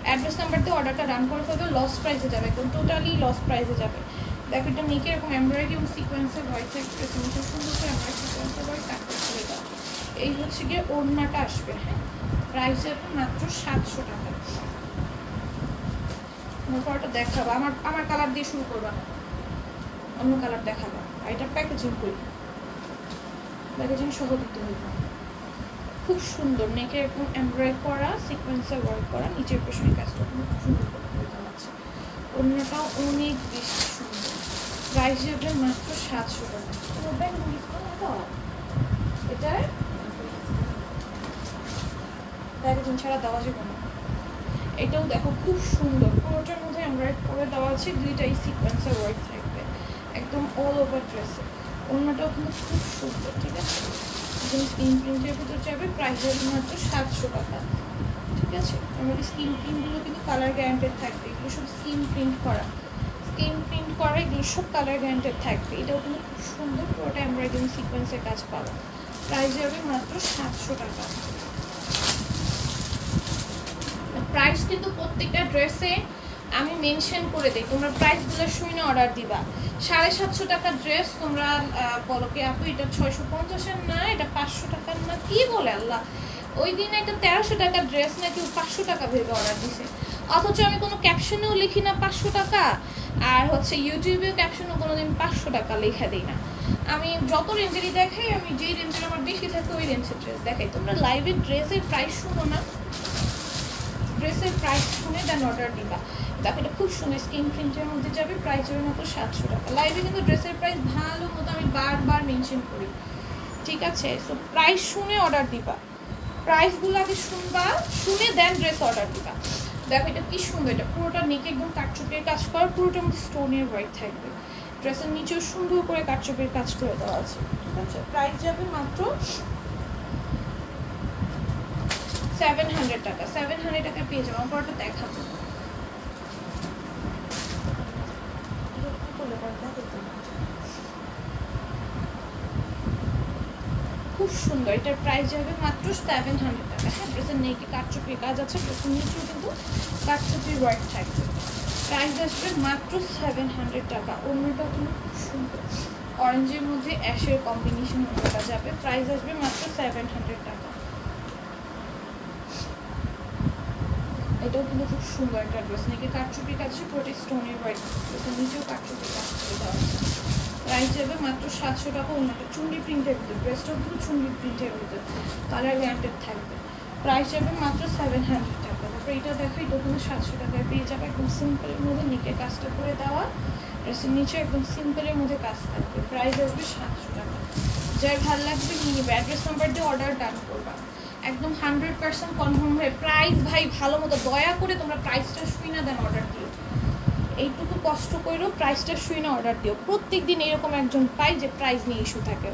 [SPEAKER 1] অ্যাড্রেস নাম্বার দিয়ে অর্ডারটা রান করে ফেলবে, লস প্রাইসে যাবে, একদম টোটালি লস প্রাইসে যাবে। দেখো এটা নিচে এরকম এমব্রয়ডারি এবং সিকোয়েন্সের হোয়াইট থাকবে, নিচে সুন্দর করে এমব্রয়ডারি সিকোয়েন্সের হোয়াইট কাটতে করে দাও। এই হচ্ছে গিয়ে ওড়নাটা আসবে। হ্যাঁ, প্রাইস যাবে মাত্র 700 টাকা। আমার পরটা দেখাবো, আমার কালার দিয়ে শুরু করবা না, অন্য কালার দেখাবো। আর এটা প্যাকেজিং করি, প্যাকেজিং সহ দিতে হইবে। খুব সুন্দর নেকে এরকম এমব্রয়ডারি করা, সিকোয়েন্সের ওয়ার্ক করা, নিচের পেছনে কাজটা খুব সুন্দর করে দেওয়া আছে। অন্যটাও অনেক বেশি সুন্দর। প্রাইস যাবে মাত্র 700 টাকা। এটার প্যাকেজিং ছাড়া দেওয়া যাবে না। এটাও দেখো খুব সুন্দর, পুরোটার মধ্যে এমব্রয়ডারি করে দেওয়া আছে। দুইটাই সিকোয়েন্সের ওয়ার্ক থাকবে একদম অল ওভার ড্রেসে। অন্যটাও কিন্তু খুব সুন্দর, ঠিক আছে। একদম স্কিন প্রিন্টের ভিতর যাবে, প্রাইস যাবে মাত্র 700 টাকা। ঠিক আছে, আমাদের স্কিন প্রিন্টগুলো কিন্তু কালার গ্যারান্টেড থাকবে, এগুলো সব স্কিন প্রিন্ট করা, এগুলো সব কালার গ্যারান্টেড থাকবে। এটাও কিন্তু খুব সুন্দর, পুরোটা এমব্রয়ডারি সিকোয়েন্সের কাজ পাবো, প্রাইস যাবে মাত্র 700 টাকা। প্রাইস কিন্তু প্রত্যেকটা ড্রেসে আমি মেনশন করে দিই, তোমরা প্রাইসগুলো শুনে অর্ডার দিবা। 750 টাকার ড্রেস তোমরা বলো কি আপু এটা 650-এর না, এটা 500 টাকার না, কি বলে আল্লাহ। ওই দিন একটা 1300 টাকার ড্রেস না কেউ 500 টাকা ভেবে অর্ডার দিছে, অথচ আমি কোনো ক্যাপশনেও লিখি না 500 টাকা, আর হচ্ছে ইউটিউবেও ক্যাপশনও কোনোদিন 500 টাকা লেখা দিই না। আমি যত রেঞ্জেরই দেখাই, আমি যেই রেঞ্জের আমার বেশি থাকে ওই রেঞ্জের ড্রেস দেখাই। তোমরা লাইভে ড্রেসের প্রাইস শুনো না, ড্রেসের প্রাইস শুনে দেন অর্ডার দিবা। দেখো এটা খুব সুন্দর স্কিন প্রিন্টের মধ্যে যাবে, প্রাইস যাবে মাত্র 700 টাকা। লাইভে কিন্তু ড্রেসের প্রাইস ভালো মতো আমি বারবার মেনশন করি, ঠিক আছে? সো প্রাইস শুনে অর্ডার দিবা, প্রাইসগুলো আগে শুনবা, শুনে দেন ড্রেস অর্ডার দিবা। দেখো এটা কি সুন্দর, এটা পুরোটা নেকে একদম কাটচুপির কাজ করা, পুরোটার মধ্যে স্টোনের ওয়ার্ক থাকবে, ড্রেসের নিচেও সুন্দর করে কাটচুপির কাজ করে দেওয়া আছে, ঠিক আছে? প্রাইস যাবে মাত্র 700 টাকা। 700 টাকা পেয়ে যাবো। পরটা দেখাবো, খুব সুন্দর, এটার প্রাইস যাবে মাত্র 700 টাকা। হ্যাঁ, ড্রেসের নেকে কাটচুপির কাজ আছে, ড্রেসের নিচেও কিন্তু কাটচুপির ওয়ার্ক থাকবে, প্রাইস আসবে মাত্র 700 টাকা। অন্যটা কিন্তু খুব সুন্দর, অরেঞ্জের মধ্যে অ্যাশের কম্বিনেশন করা যাবে, প্রাইস আসবে মাত্র 700 টাকা। এটাও কিন্তু খুব সুন্দর একটা ড্রেস, নাকি কাটচুপির কাছে পুরোটা স্টোনের ওয়ার্ক, ড্রেসের নিচেও কাটচুপির কাজ করে দেওয়া আছে, প্রাইস যাবে মাত্র 700 টাকা। অন্যটা চুন্ডি প্রিন্টের ভিতরে, ড্রেসটাও কিন্তু চুন্ডি প্রিন্টের ভিতরে কালার গ্যারান্টেড থাকবে, প্রাইস যাবে মাত্র 700 টাকা। তারপর এটা দেখো, এটাও কিন্তু 700 টাকায় পেয়ে যাবে, একদম সিম্পলের মধ্যে নিচে কাজটা করে দেওয়া, ড্রেসের নিচে একদম সিম্পলের মধ্যে কাজ থাকবে, প্রাইস আসবে 700 টাকা। যার ভালো লাগবে নিয়ে নেবে, অ্যাড্রেস নাম্বার দিয়ে অর্ডার ডান করবা, একদম 100% কনফার্ম হয়ে। প্রাইস ভাই ভালো মতো দয়া করে তোমরা প্রাইসটা শুই না দেন অর্ডার দিও, এইটুকু কষ্ট করেও প্রাইসটা শুই না অর্ডার দিও। প্রত্যেক দিন এরকম একজন পাই যে প্রাইস নিয়ে ইস্যু থাকে,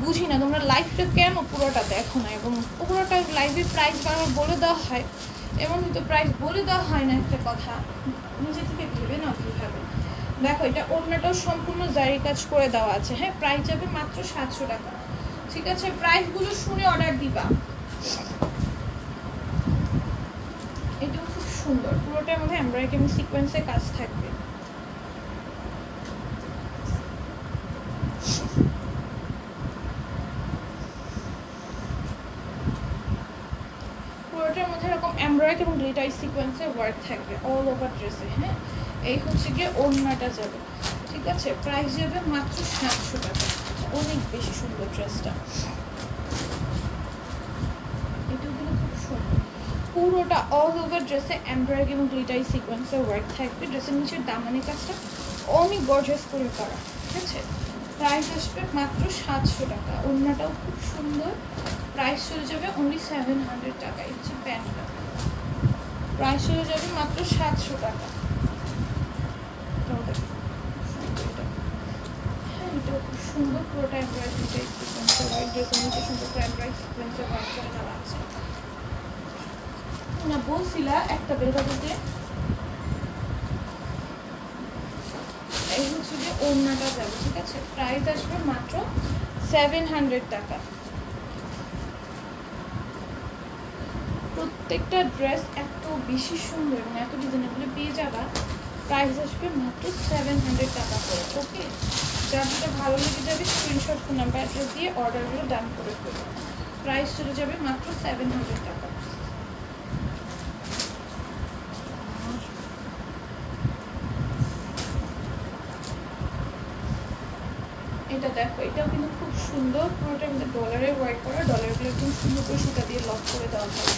[SPEAKER 1] বুঝি না তোমরা লাইভটা কেন পুরোটা দেখো না, এবং পুরোটা লাইভে প্রাইস বারবার বলে দেওয়া হয়, এমন কিন্তু প্রাইস বলে দেওয়া হয় না একটা কথা, নিজে থেকে ভেবে না কীভাবে। দেখো এটা অন্যটাও সম্পূর্ণ জারি কাজ করে দেওয়া আছে, হ্যাঁ, প্রাইস যাবে মাত্র 700 টাকা, ঠিক আছে? প্রাইসগুলো শুনে অর্ডার দিবা। এটাও খুব সুন্দর, পুরোটার মধ্যে এমব্রয়ডারি সিকোয়েন্সের কাজ থাকবে, পুরোটার মধ্যে এরকম এমব্রয়ডারি এবং গ্লিটার সিকোয়েন্সের ওয়ার্ক থাকবে অল ওভার ড্রেসে। হ্যাঁ, এই হচ্ছে গিয়ে ওড়নাটা যাবে, ঠিক আছে? প্রাইস যাবে মাত্র 700 টাকা, অনেক বেশি সুন্দর ড্রেসটা। এটাও কিন্তু খুব সুন্দর, পুরোটা অল ওভার ড্রেসে এমব্রয়ডারি এবং গ্লিটার সিকোয়েন্সের ওয়ার্ক থাকবে, ড্রেসের নিচের দামানি কাজটা অনেক গর্জিয়াস করে করা, ঠিক আছে? প্রাইস আসবে মাত্র 700 টাকা। ওড়নাটাও খুব সুন্দর, প্রাইস চলে যাবে অনলি 700 টাকা। এই হচ্ছে প্যান্টটা, প্রাইস চলে যাবে মাত্র 700 টাকা। হ্যাঁ, এটাও খুব সুন্দর, পুরোটা এমব্রয়ডারি সিকোয়েন্সের ওয়ার্ক, ড্রেসের নিচে সুন্দর করে এমব্রয়ডারি সিকোয়েন্সের ওয়ার্ক করে দেওয়া আছে। না বলছিলা একটা বেলবাটিতে, এই হচ্ছে যে ওড়নাটা যাবে, ঠিক আছে? প্রাইস আসবে মাত্র 700 টাকা। প্রত্যেকটা ড্রেস এত বেশি সুন্দর এবং এত রিজনেবলে পেয়ে যাবা, প্রাইস আসবে মাত্র 700 টাকা করে। ওকে, যার যেটা ভালো লেগে যাবে স্ক্রিনশট ফোন নাম্বার অ্যাড্রেস দিয়ে অর্ডারগুলো ডান করে ফেলবে, প্রাইস চলে যাবে মাত্র 700 টাকা। এটা দেখো, এটাও কিন্তু খুব সুন্দর, পুরোটা কিন্তু ডলারের ওয়ার্ক করা, ডলারগুলো একদম সুন্দর করে সুতা দিয়ে লক করে দেওয়া হয়,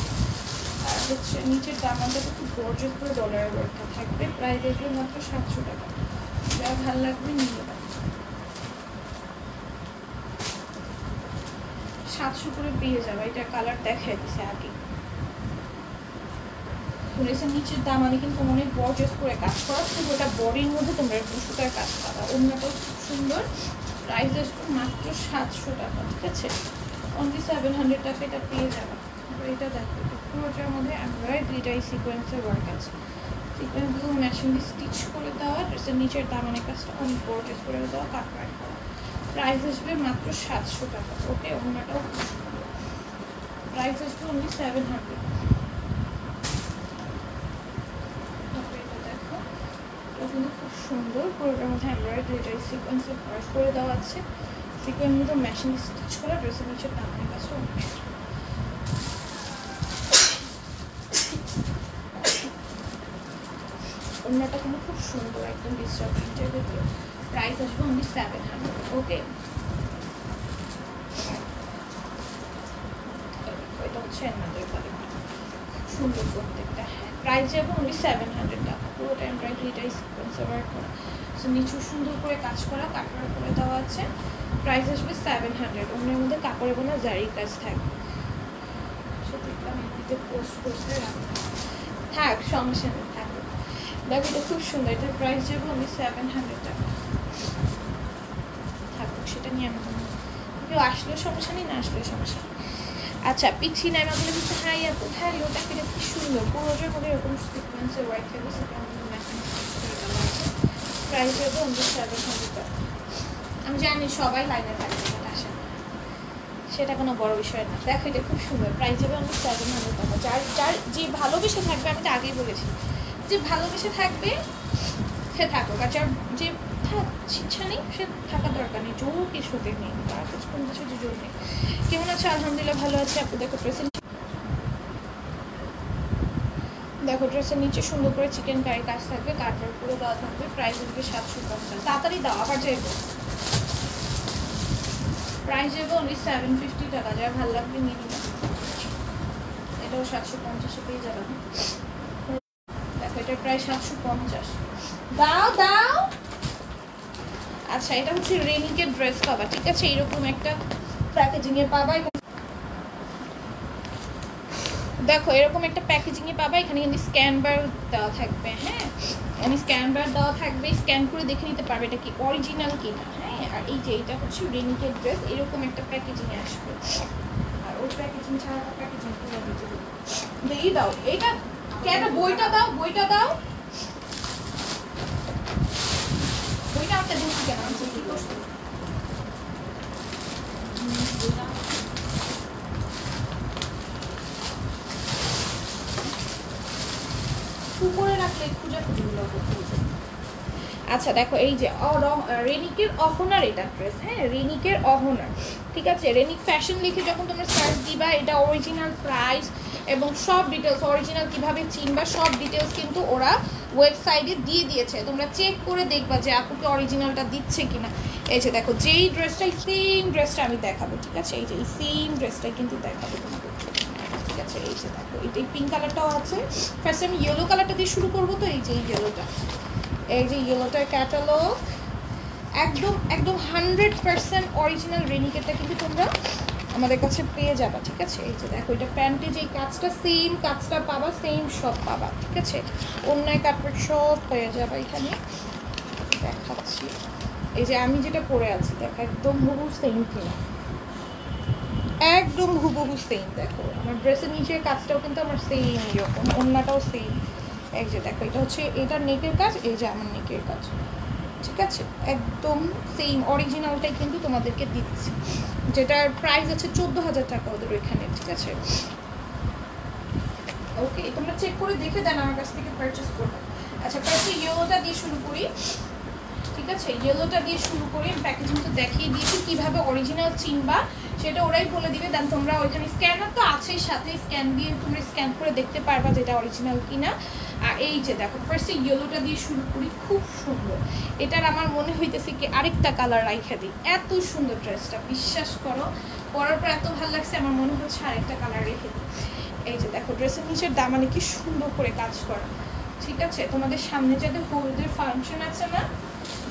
[SPEAKER 1] আর হচ্ছে নিচের দামানটাতে খুব গর্জিয়াস করে ডলারের ওয়ার্কটা থাকবে, প্রাইস আসবে মাত্র 700 টাকা। যা ভালো লাগবে নিয়ে নেবে, 700 করে পেয়ে যাবে। এটা কালার দেখাই দিছে আগে, ড্রেসের নিচের দামানে কিন্তু অনেক গর্জিয়াস করে কাজ করা, পুরোটা বডির মধ্যে তোমরা একটু সুতার কাজ পাবা। অন্যটাও খুব সুন্দর, প্রাইস আসবে মাত্র 700 টাকা, ঠিক আছে? অনলি 700 টাকা এটা পেয়ে যাবে। এটা দেখো পুরোটার মধ্যে এমব্রয়ডারি সিকোয়েন্সের ওয়ার্ক আছে, সিকোয়েন্সগুলো মেশিন দিয়ে স্টিচ করে দেওয়া, ড্রেসের নিচের দামানের কাজটা অনেক গর্জিয়াস করে দেওয়া, কাট ওয়ার্ক করা। প্রাইস আসবে মাত্র 700 টাকা। ওকে, ওনাটাও প্রাইস আসবে অনলি 700। এটা দেখো, এটা কিন্তু খুব সুন্দর, পুরোটার মধ্যে এমব্রয়ডারি সিকোয়েন্সের ওয়ার্ক করে দেওয়া আছে, সিকোয়েন্সগুলো মেশিন দিয়ে স্টিচ করা, ড্রেসের নিচের দামানের কাজটা অনেক ওড়নাটা কিন্তু খুব সুন্দর, একদম ডিজিটাল প্রিন্টের ভিতরে। প্রাইস আসবে অনলি 700। ওকে, এটা হচ্ছে আমাদের সুন্দর প্রত্যেকটা। হ্যাঁ, প্রাইস যাবে অনলি 700 টাকা। পুরোটা এমব্রয়ডারিটাই সিকোয়েন্সে ওয়ার্ক করা, সো নিচু সুন্দর করে কাজ করা, কাপড় করে দেওয়া আছে। প্রাইস আসবে 700। ওনার মধ্যে কাপড়ে বোনা জারি কাজ থাকবে। সেটা আমি এদিকে পোস্ট করতে রাখবো, থাক সমস্যা নেই, থাকবে। দেখো এটা খুব সুন্দর, এটার প্রাইস যাবে অনলি 700 টাকা। থাকুক, সেটা নিয়ে আমি কেউ আসলেও সমস্যা নেই, না আসলেও সমস্যা নেই। আচ্ছা, পিছিয়ে নেয় আমাদের কিন্তু হাই আপু, হ্যাঁ ওটা কিন্তু খুব সুন্দর, পুরোটার মধ্যে এরকম সিকোয়েন্সের ওয়ার্ক থাকবে, সেটা আমাদের ম্যাচিং করে দেওয়া আছে। প্রাইস যাবে অনলি 700 টাকা। আমি জানি সবাই লাইনে থাকবে, এটা আসে না, সেটা কোনো বড় বিষয় না। দেখো এটা খুব সুন্দর, প্রাইস যাবে অনলি 700 টাকা। যার যার যে ভালোবেসে থাকবে, আমি তো আগেই বলেছি যে ভালোবেসে থাকবে সে থাকুক, আর যার যে ইচ্ছা নেই সে থাকার দরকার নেই, জোর কিছুতে নেই, তার কাছে কোনো কিছু জোর নেই। কেমন আছে? আলহামদুলিল্লাহ ভালো আছে আপু। দেখো ড্রেসের নিচে সুন্দর করে চিকেন কারি কাজ থাকবে, কাটওয়ার্ক করে দেওয়া থাকবে। প্রাইস আসবে 750। তাড়াতাড়ি দাও, আবার যাইবো। প্রাইস যাবে অনলি 750 টাকা। যার ভালো লাগবে নিয়ে নিবে। এটাও 750 পেয়ে যাবেন। দেখো এটার প্রাইস 750। দাও দাও। আচ্ছা, এটা হচ্ছে রেনিকের ড্রেস পাবা, ঠিক আছে, এরকম একটা প্যাকেজিংয়ে পাবা। দেখো এরকম একটা প্যাকেজিংয়ে পাবা, এখানে কিন্তু স্ক্যান বার দেওয়া থাকবে। হ্যাঁ, আমি স্ক্যান বার দেওয়া থাকবে, স্ক্যান করে দেখে নিতে পারবে এটা কি অরিজিনাল কিনা। হ্যাঁ, আর এই যে এটা হচ্ছে রেনিকের ড্রেস, এরকম একটা প্যাকেজিংয়ে আসবে। আর ওই প্যাকেজিং ছাড়া প্যাকেজিং করে দিতে দিয়ে দাও। এটা কেন? বইটা দাও, বইটা দাও, বইটা একটা দিচ্ছি কেন? আমি কি করছি? উপরে রাখলে খুঁজাখুঁজিগুলো করতে। আচ্ছা দেখো, এই যে রেনিকের অহনার এটা ড্রেস। হ্যাঁ, রেনিকের অহনার, ঠিক আছে। রেনিক ফ্যাশন লিখে যখন তোমরা সার্চ দিবা, এটা অরিজিনাল প্রাইস এবং সব ডিটেলস, অরিজিনাল কিভাবে চিনবা সব ডিটেলস কিন্তু ওরা ওয়েবসাইটে দিয়ে দিয়েছে। তোমরা চেক করে দেখবা যে আপুকে অরিজিনালটা দিচ্ছে কিনা। এই যে দেখো, যেই ড্রেসটাই সেম ড্রেসটা আমি দেখাবো, ঠিক আছে। এই যে এই সেম ড্রেসটাই কিন্তু দেখাবো তোমাকে, ঠিক আছে। এই যে দেখো, এটা পিঙ্ক কালারটাও আছে। ফার্স্ট আমি ইয়েলো কালারটা দিয়ে শুরু করবো। তো এই যে ইয়েলোটা, এই যে ইয়েলোটার ক্যাটালগ একদম একদম 100% অরিজিনাল রেনিকেটটা কিন্তু তোমরা আমাদের কাছে পেয়ে যাবা, ঠিক আছে। এই যে দেখো, এটা প্যান্টে যে কাজটা সেম কাজটা পাবা, সেম সব পাবা, ঠিক আছে। অন্যায় কাপড় সব পেয়ে যাবা এখানে। দেখাচ্ছি, এই যে আমি যেটা পরে আছি, দেখো একদম হুবহু সেম কিনা, একদম হুবহু সেম। দেখো আমার ড্রেসের নিচের কাজটাও কিন্তু আমার সেম এরকম, অন্যটাও সেম। এই যে দেখো, এটা হচ্ছে এটার নেকের কাজ, এই যে আমার নেকের কাজ, ঠিক আছে, একদম সেম অরিজিনালটাই কিন্তু তোমাদেরকে দিচ্ছি, যেটার প্রাইস আছে 14,000 টাকা ওদের ওইখানে, ঠিক আছে। ওকে, তোমরা চেক করে দেখে দেন আমার কাছ থেকে পারচেস করবে। আচ্ছা, ফার্স্টে ইয়েলোটা দিয়ে শুরু করি, ঠিক আছে। ইয়েলোটা দিয়ে শুরু করি, প্যাকেজিংটা দেখিয়ে দিয়েছি কীভাবে অরিজিনাল চিনবা, সেটা ওরাই বলে দিবে। দেন তোমরা ওইখানে স্ক্যানার তো আছেই সাথে, স্ক্যান দিয়ে তোমরা স্ক্যান করে দেখতে পারবা যেটা অরিজিনাল কিনা। আর এই যে দেখো, ফার্স্টে ইয়েলোটা দিয়ে শুরু করি, খুব সুন্দর। এটার আমার মনে হইতেছে কি আরেকটা কালার রাইখা দিই, এত সুন্দর ড্রেসটা, বিশ্বাস করো পরার পর এত ভালো লাগছে, আমার মনে হচ্ছে আরেকটা কালার রেখে দিই। এই যে দেখো, ড্রেসের নিচের দামানে কি সুন্দর করে কাজ করা, ঠিক আছে। তোমাদের সামনে যাদের হলুদের ফাংশন আছে না,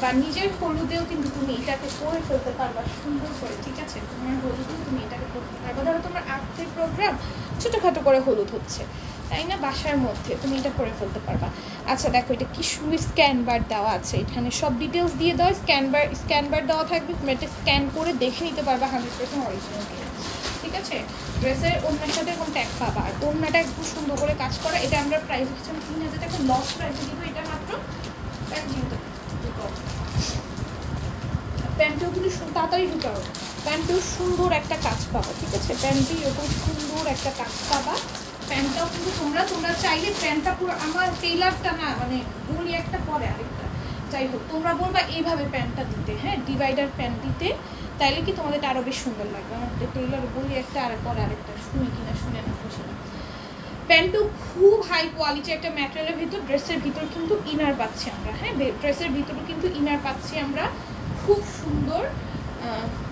[SPEAKER 1] বা নিজের হলুদেও কিন্তু তুমি এটাকে পরে ফেলতে পারবা সুন্দর করে, ঠিক আছে। তোমার হলুদেও তুমি এটাকে করতে পারবা। ধরো তোমার আর্থিক প্রোগ্রাম ছোটোখাটো করে হলুদ হচ্ছে, তাই না, বাসার মধ্যে তুমি এটা করে ফেলতে পারবা। আচ্ছা দেখো, এটা কি সুন্দর স্ক্যান বার দেওয়া আছে, এখানে সব ডিটেলস দিয়ে দাও। স্ক্যান বার দেওয়া থাকবে, তুমি এটা স্ক্যান করে দেখে নিতে পারবা 100% অরিজিনাল কিনা, আছে। ড্রেসের ওড়নার সাথে এরকম ট্যাগ পাবা, আর ওড়নাটা একটু সুন্দর করে কাজ করা। এটা আমরা প্রাইস হচ্ছে 3000 টাকা লস প্রাইসে দিব। এটা মাত্র প্যান্টও কিন্তু তাড়াতাড়ি ঢুকাও, প্যান্টেও সুন্দর একটা কাজ পাবা, ঠিক আছে। প্যান্টে এরকম সুন্দর একটা কাজ পাবা। প্যান্টটাও কিন্তু তোমরা চাইলে প্যান্টটা পুরো আমার টেইলারটা না মানে বলি একটা পরে আরেকটা, যাই হোক তোমরা বলবা এইভাবে প্যান্টটা দিতে, হ্যাঁ ডিভাইডার প্যান্ট দিতে, তাইলে কি তোমাদের আরও বেশ সুন্দর লাগবে। আমাদের টেইলার বলি একটা আর পরে আরেকটা, শুনে কিনা শুনে না খুশি না। প্যান্টও খুব হাই কোয়ালিটি একটা ম্যাটেরিয়ালের ভিতর, ড্রেসের ভিতর কিন্তু ইনার পাচ্ছি আমরা, হ্যাঁ ড্রেসের ভিতরে কিন্তু ইনার পাচ্ছি আমরা, খুব সুন্দর।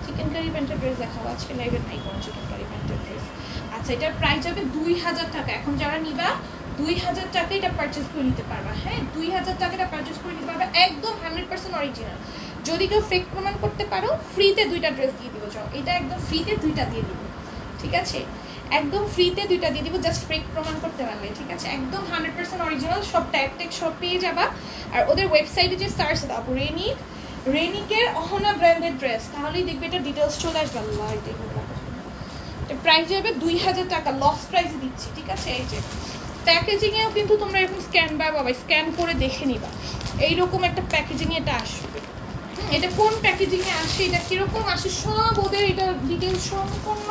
[SPEAKER 1] চিকেন কারি প্যান্টের ড্রেস দেখাবো আজকে লাইভে, নাই কোনো চিকেন কারি প্যান্টের ড্রেস। আচ্ছা এটার প্রাইস যাবে 2000 টাকা। এখন যারা নিবা 2000 টাকা এটা পারচেস করে নিতে পারবা, হ্যাঁ 2000 টাকা এটা পারচেস করে নিতে পারবা, একদম 100% অরিজিনাল। যদি কেউ ফেক প্রমাণ করতে পারো ফ্রিতে 2টা ড্রেস দিয়ে দিব, যাও এটা একদম ফ্রিতে 2টা দিয়ে দিব, ঠিক আছে একদম ফ্রিতে 2টা দিয়ে দিব, জাস্ট ফেক প্রমাণ করতে পারলে, ঠিক আছে একদম 100% অরিজিনাল, সব ট্যাগ সব পেয়ে যাবা। আর ওদের ওয়েবসাইটে যে সার্চ দাও রেনিকের অহনা ব্র্যান্ডের ড্রেস, তাহলেই দেখবে এটা ডিটেলস চলে আসবে। আল্লাহ প্রাইস যাবে 2000 টাকা, লস প্রাইসে দিচ্ছি, ঠিক আছে। এই যে প্যাকেজিংয়েও কিন্তু তোমরা এরকম স্ক্যান বাবা স্ক্যান করে দেখে নিবা, এইরকম একটা প্যাকেজিংয়ে এটা আসবে। এটা কোন প্যাকেজিংয়ে আসে, এটা কীরকম আসে সব ওদের এটা ডিটেলস সম্পূর্ণ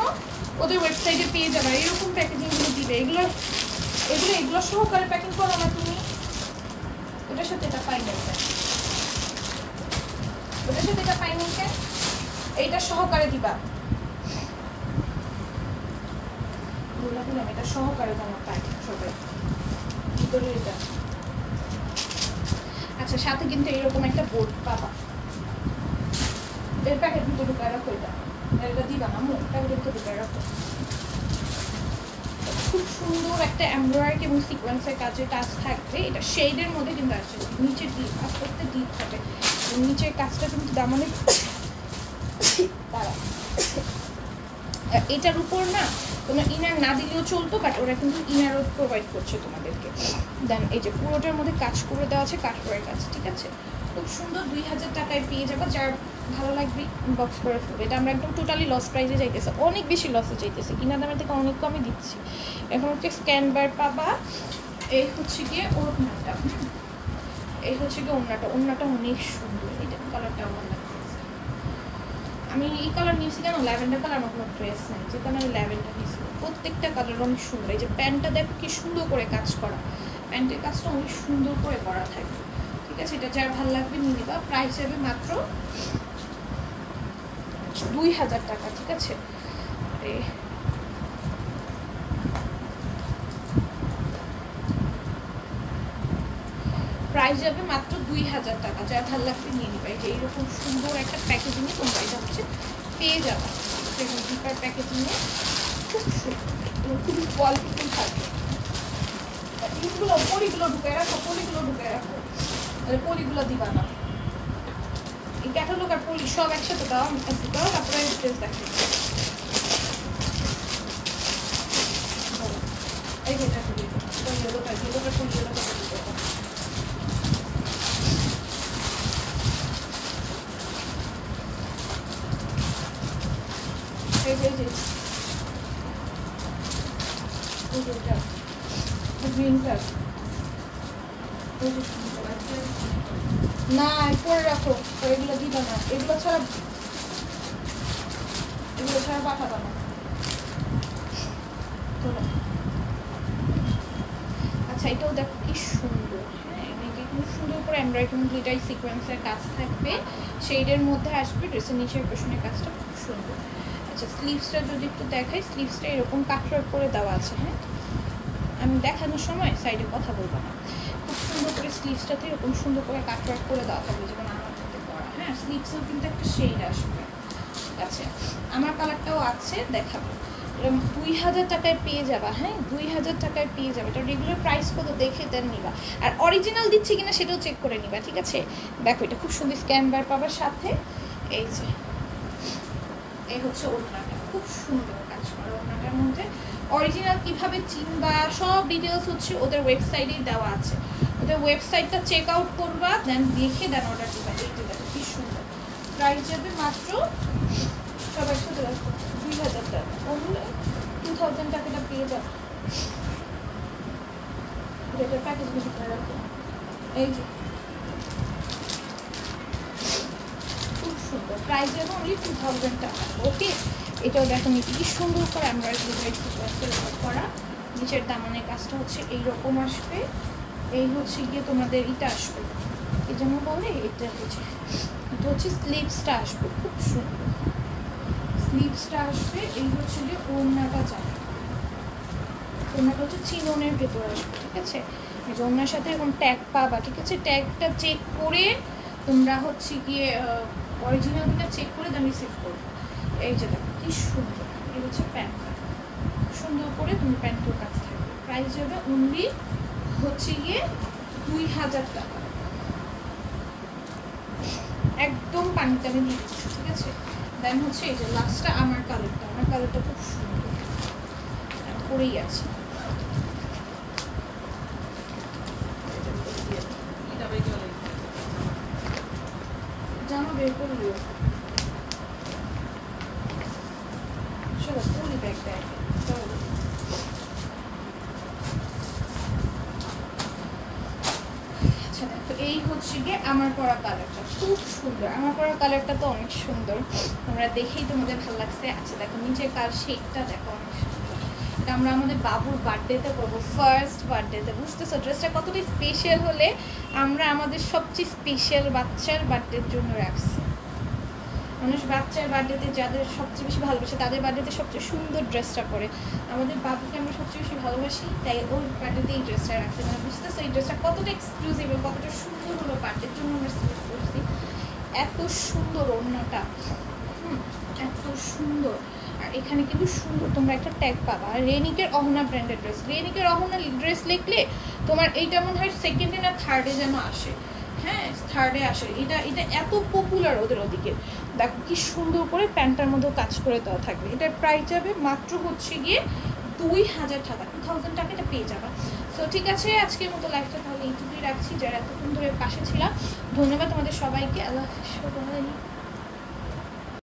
[SPEAKER 1] ওদের ওয়েবসাইটে পেয়ে যাবে। এরকম প্যাকেজিংগুলো দিবে, এগুলো সহকারে প্যাকিং করো না তুমি, ওটার সাথে এটা পাই যাবে, ওটার সাথে এটা পাইনি কেন, এইটা সহকারে দিবা, এটা সহকারে তোমার পাই সবাই ভিতরে এটা। আচ্ছা সাথে কিন্তু এরকম একটা বোর্ড পাবা, এর প্যাকেট ভিতরে ঢুকায় রাখো, এটা দিবা না প্যাকেটের ভিতরে ঢুকায় রাখো। খুব সুন্দর একটা এমব্রয়ডারি এবং সিকোয়েন্সের কাজের কাজ থাকবে, এটা শেডের মধ্যে কিন্তু আসছে, নিচের ডিপ আস্তে আস্তে ডিপ হবে, নিচের কাজটা কিন্তু দামনে দাঁড়া। এটার উপর না তোমার ইনার না দিলেও চলতো, বাট ওরা কিন্তু ইনারও প্রোভাইড করছে তোমাদেরকে। দেন এই যে পুরোটার মধ্যে কাজ করে দেওয়া আছে কাঠওয়ার্ক কাজ, ঠিক আছে খুব সুন্দর। 2000 টাকায় পেয়ে যাবো, যার ভালো লাগবে ইনবক্স করে ফেলবে। এটা আমরা একদম টোটালি লস প্রাইসে যাইতেছে, অনেক বেশি লসে যাইতেছে, কিনা দামের থেকে অনেক কমই দিচ্ছি। এখন হচ্ছে স্ক্যান বার পাবা, এই হচ্ছে গিয়ে ওড়নাটা, এই হচ্ছে গিয়ে ওড়নাটা অনেক সুন্দর, এটা কালারটা আমার লাগতেছে। আমি এই কালার নিয়েছি কেন, ল্যাভেন্ডার কালার আমার কোনো ড্রেস নেই, যে কারণে আমি ল্যাভেন্ডার নিয়েছি। প্রত্যেকটা কালার অনেক সুন্দর, এই যে প্যান্টটা দেখো কি সুন্দর করে কাজ করা, প্যান্টের কাজটা অনেক সুন্দর করে করা থাকে, ঠিক আছে এটা যার ভালো লাগবে নিয়ে নিবা। প্রাইস হবে মাত্র 2000 টাকা, ঠিক আছে। প্রাইস যাবে মাত্র 2000 টাকা, যার ভালো লাগবে নিয়ে নিবা। এই যে এইরকম সুন্দর একটা প্যাকেজিংয়ে তোমরা এটা হচ্ছে পেয়ে যাবা, দেখুন ডিপার প্যাকেজিংয়ে খুব সুন্দর, খুবই কোয়ালিটিফুল থাকবে। এইগুলো পলিগুলো ঢুকে রাখো, পলিগুলো দিবা না, এই ক্যাটালগ আর পলি সব একসাথে দাও, তারপরে ড্রেস দেখে। এই যেটা না পরে রাখো, এগুলো দিবা না, এগুলো ছাড়া পাঠাবা না। আচ্ছা এটাও দেখো কি সুন্দর, হ্যাঁ খুব সুন্দর করে এমব্রয়ডারি গ্লিটার সিকোয়েন্সের কাজ থাকবে, শেডের মধ্যে আসবে, ড্রেসের নিচের পেছনের কাজটা খুব সুন্দর। আচ্ছা স্লিভসটা যদি একটু দেখাই, স্লিভসটা এরকম কাটওয়ার্ক করে দেওয়া আছে, হ্যাঁ আমি দেখানোর সময় সাইডে কথা বলবো না, খুব সুন্দর করে স্লিভসটাতে এরকম সুন্দর করে কাটওয়ার্ক করে দেওয়া থাকবে, যেমন আমার হাতে করা, হ্যাঁ স্লিভসেও কিন্তু একটা শেড আসবে, ঠিক আছে আমার কালারটাও আছে দেখাবো। 2000 টাকায় পেয়ে যাবা, হ্যাঁ 2000 টাকায় পেয়ে যাবে, এটা রেগুলার প্রাইস কত দেখে দেন নিবা, আর অরিজিনাল দিচ্ছি কিনা সেটাও চেক করে নিবা, ঠিক আছে। দেখো এটা খুব সুন্দর স্ক্যান বার পাবার সাথে, এই যে এই হচ্ছে ওড়নাটা, খুব সুন্দর কাজ করা ওড়নাটার মধ্যে। অরিজিনাল কিভাবে চিনবা সব ডিটেলস হচ্ছে ওদের ওয়েবসাইটেই দেওয়া আছে, ওদের ওয়েবসাইটটা চেক আউট করবা, দেন দেখে দেন অর্ডার দিবা। এই যে দেখো কি সুন্দর, প্রাইস যাবে মাত্র সবার সাথে 2000 টাকা, ওগুলো 2000 টাকাটা পেয়ে যাবে। যেটা প্যাকেজ ভিতরে রাখো, এই যে খুব সুন্দর, প্রাইস যাবে অনলি 2000 টাকা। ওকে, এটাও দেখো নিচে কি সুন্দর করে এমব্রয়ডারি করা, নিচের দামানের কাজটা হচ্ছে এইরকম আসবে। এই হচ্ছে গিয়ে তোমাদের এটা আসবে, এই জন্য বলে এটা হচ্ছে স্লিভসটা আসবে, খুব সুন্দর স্লিভসটা আসবে। এই হচ্ছে গিয়ে ওড়নাটা যাবে, ওড়নাটা হচ্ছে চিননের ভেতরে আসবে, ঠিক আছে। এই যে ওড়নার সাথে এরকম ট্যাগ পাবা, ঠিক আছে। ট্যাগটা চেক করে তোমরা হচ্ছে গিয়ে অরিজিনালটা চেক করে দেন রিসিভ করবে। এই যে দেখো কি সুন্দর, এই হচ্ছে প্যান্টটা, সুন্দর করে তুমি প্যান্টের কাজ থাকবে। প্রাইস যাবে অনলি হচ্ছে গিয়ে 2000 টাকা, একদম পানিতে আমি দিয়ে দিচ্ছি, ঠিক আছে। দেন হচ্ছে এই যে লাস্টটা আমার কালারটা খুব সুন্দর করেই আছে। জামা বের করে দিও, চলো পুলি ব্যাগ দেয়। আচ্ছা দেখো, এই হচ্ছে গিয়ে আমার পরা কালারটা খুব সুন্দর, আমার পরা কালারটা তো অনেক সুন্দর, তোমরা দেখেই তোমাদের ভালো লাগছে। আচ্ছা দেখো নিচে কার শেডটা দেখো, অনেক সুন্দর। এটা আমরা আমাদের বাবুর বার্থডেতে করবো, ফার্স্ট বার্থডেতে, বুঝতেছো ড্রেসটা কতটা স্পেশাল হলে আমরা আমাদের সবচেয়ে স্পেশাল বাচ্চার বার্থডের জন্য রাখছি। মানুষ বাচ্চার বার্থডেতে যাদের সবচেয়ে বেশি ভালোবাসে তাদের বার্থডেতে সবচেয়ে সুন্দর ড্রেসটা পরে, আমাদের বাবুকে আমরা সবচেয়ে বেশি ভালোবাসি, তাই ওর বার্থডেতে এই ড্রেসটা রাখতে মানে বুঝতেছো এই ড্রেসটা কতটা এক্সক্লুসিভ এবং কতটা সুন্দর হলো বার্থডের জন্য আমরা সিলেক্ট করছি। এত সুন্দর ওড়নাটা, এত সুন্দর। আর এখানে কিন্তু সুন্দর তোমরা একটা ট্যাগ পাবা, রেনিকের অহনা ব্র্যান্ডের ড্রেস। রেনিকের অহনা ড্রেস লিখলে তোমার এইটা মনে হয় সেকেন্ডে না থার্ডে যেন আসে, হ্যাঁ থার্ডে আসে। এটা এত পপুলার ওদের ওদিকে। দেখো কি সুন্দর করে প্যান্টটার মধ্যেও কাজ করে দেওয়া থাকবে। এটার প্রাইস যাবে মাত্র হচ্ছে গিয়ে 2000 টাকা, 2000 টাকা এটা পেয়ে যাবা। সো ঠিক আছে, আজকের মতো লাইফটা তাহলে এইটুকুই রাখছি। যারা এতক্ষণ ধরে পাশে ছিলাম ধন্যবাদ তোমাদের সবাইকে। আল্লাহ হাফেজ।